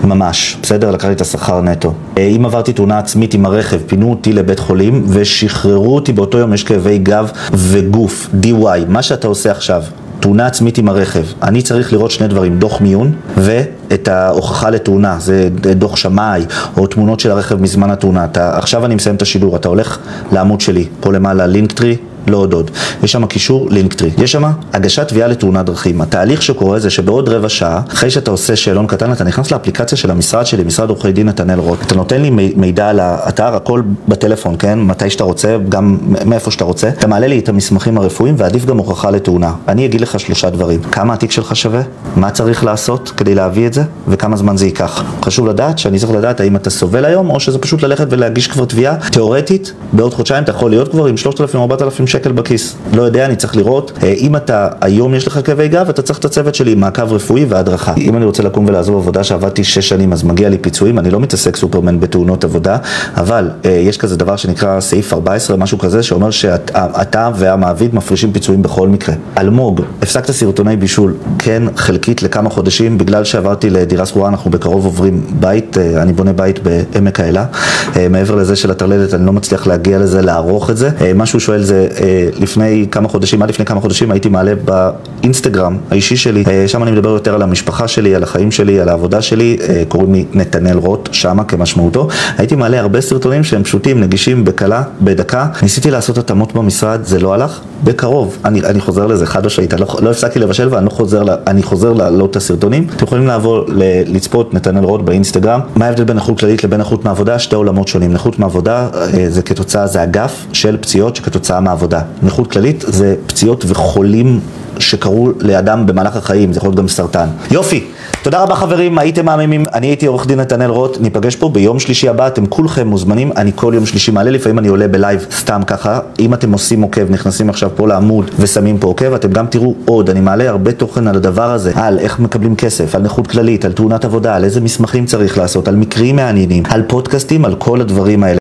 S1: ממש. בסדר? לקחתי את השכר נטו. אם עברתי תאונה עצמית עם הרכב, פינו אותי לבית חולים ושחררו אותי באותו יום, יש כאבי גב וגוף, DY. מה שאתה עושה עכשיו, תאונה עצמית עם הרכב. אני צריך לראות שני דברים, דוח מיון ואת ההוכחה לתאונה, זה דוח שמאי או תמונות של הרכב מזמן התאונה. עכשיו אני מסיים את השידור, אתה הולך לעמוד שלי, פה למעלה לינקטרי, לא עוד. יש שם קישור לינקטרי. יש שם הגשת תביעה לתאונת דרכים. התהליך שקורה זה שבעוד רבע שעה, אחרי שאתה עושה שאלון קטן, אתה נכנס לאפליקציה של המשרד שלי, משרד עורכי דין נתנאל רוט. אתה נותן לי מידע על האתר, הכל בטלפון, כן? מתי שאתה רוצה, גם מאיפה שאתה רוצה. אתה מעלה לי את המסמכים הרפואיים ועדיף גם הוכחה לתאונה. אני אגיד לך 3 דברים. כמה התיק שלך שווה? מה צריך לעשות כדי להביא את זה? וכמה זמן זה ייקח? חשוב לדעת שאני צריך לדעת האם אתה סובל היום או שזה פשוט ללכת ולהגיש כבר תביעה. תיאורטית, בעוד חודשיים אתה יכול להיות כבר עם 3,000-4,000 שקל בכיס. לא יודע, אני צריך לראות. אם אתה היום יש לך כאבי גב, אתה צריך את הצוות שלי עם מעקב רפואי והדרכה. אם אני רוצה לקום ולעזוב עבודה שעבדתי 6 שנים, אז מגיע לי פיצויים. אני לא מתעסק סופרמן בתאונות עבודה, אבל יש כזה דבר שנקרא סעיף 14, משהו כזה, שאומר שאתה והמעביד מפרישים פיצויים בכל מקרה. אלמוג, הפסקת סרטוני בישול, כן, חלקית לכמה חודשים, בגלל שעברתי לדירה שכורה, אנחנו בקרוב עוברים בית, אני בונה בית בעמק האלה. מעבר לזה של הטרללת, אני לא מצליח להגיע לזה, לערוך את זה. משהו שואל זה, לפני כמה חודשים, עד לפני כמה חודשים הייתי מעלה באינסטגרם האישי שלי, שם אני מדבר יותר על המשפחה שלי, על החיים שלי, על העבודה שלי, קוראים לי נתנאל רוט, שמה כמשמעותו. הייתי מעלה הרבה סרטונים שהם פשוטים, נגישים, בקלה, בדקה. ניסיתי לעשות התאמות במשרד, זה לא הלך. בקרוב, אני חוזר לזה, חד ושעית, לא הפסקתי לבשל ואני חוזר לעלות את הסרטונים. אתם יכולים לעבור לצפות נתנאל רוט באינסטגרם. מה ההבדל בין נכות כללית לבין נכות מעבודה? 2 עולמות שונים. נכות מעבודה זה כתוצאה, זה אגף של פציעות שכתוצאה מעבודה. נכות כללית זה פציעות וחולים שקרו לאדם במהלך החיים, זה יכול להיות גם סרטן. יופי, תודה רבה חברים, הייתם מהממים, אני הייתי עורך דין נתנאל רוט, ניפגש פה ביום שלישי הבא, אתם כולכם מוזמנים, אני כל יום שלישי מעלה, לפעמים אני עולה בלייב סתם ככה, אם אתם עושים עוקב, נכנסים עכשיו פה לעמוד ושמים פה עוקב, אתם גם תראו עוד, אני מעלה הרבה תוכן על הדבר הזה, על איך מקבלים כסף, על נכות כללית, על תאונת עבודה, על איזה מסמכים צריך לעשות, על מקרים מעניינים, על פודקאסטים, על כל הדברים האלה.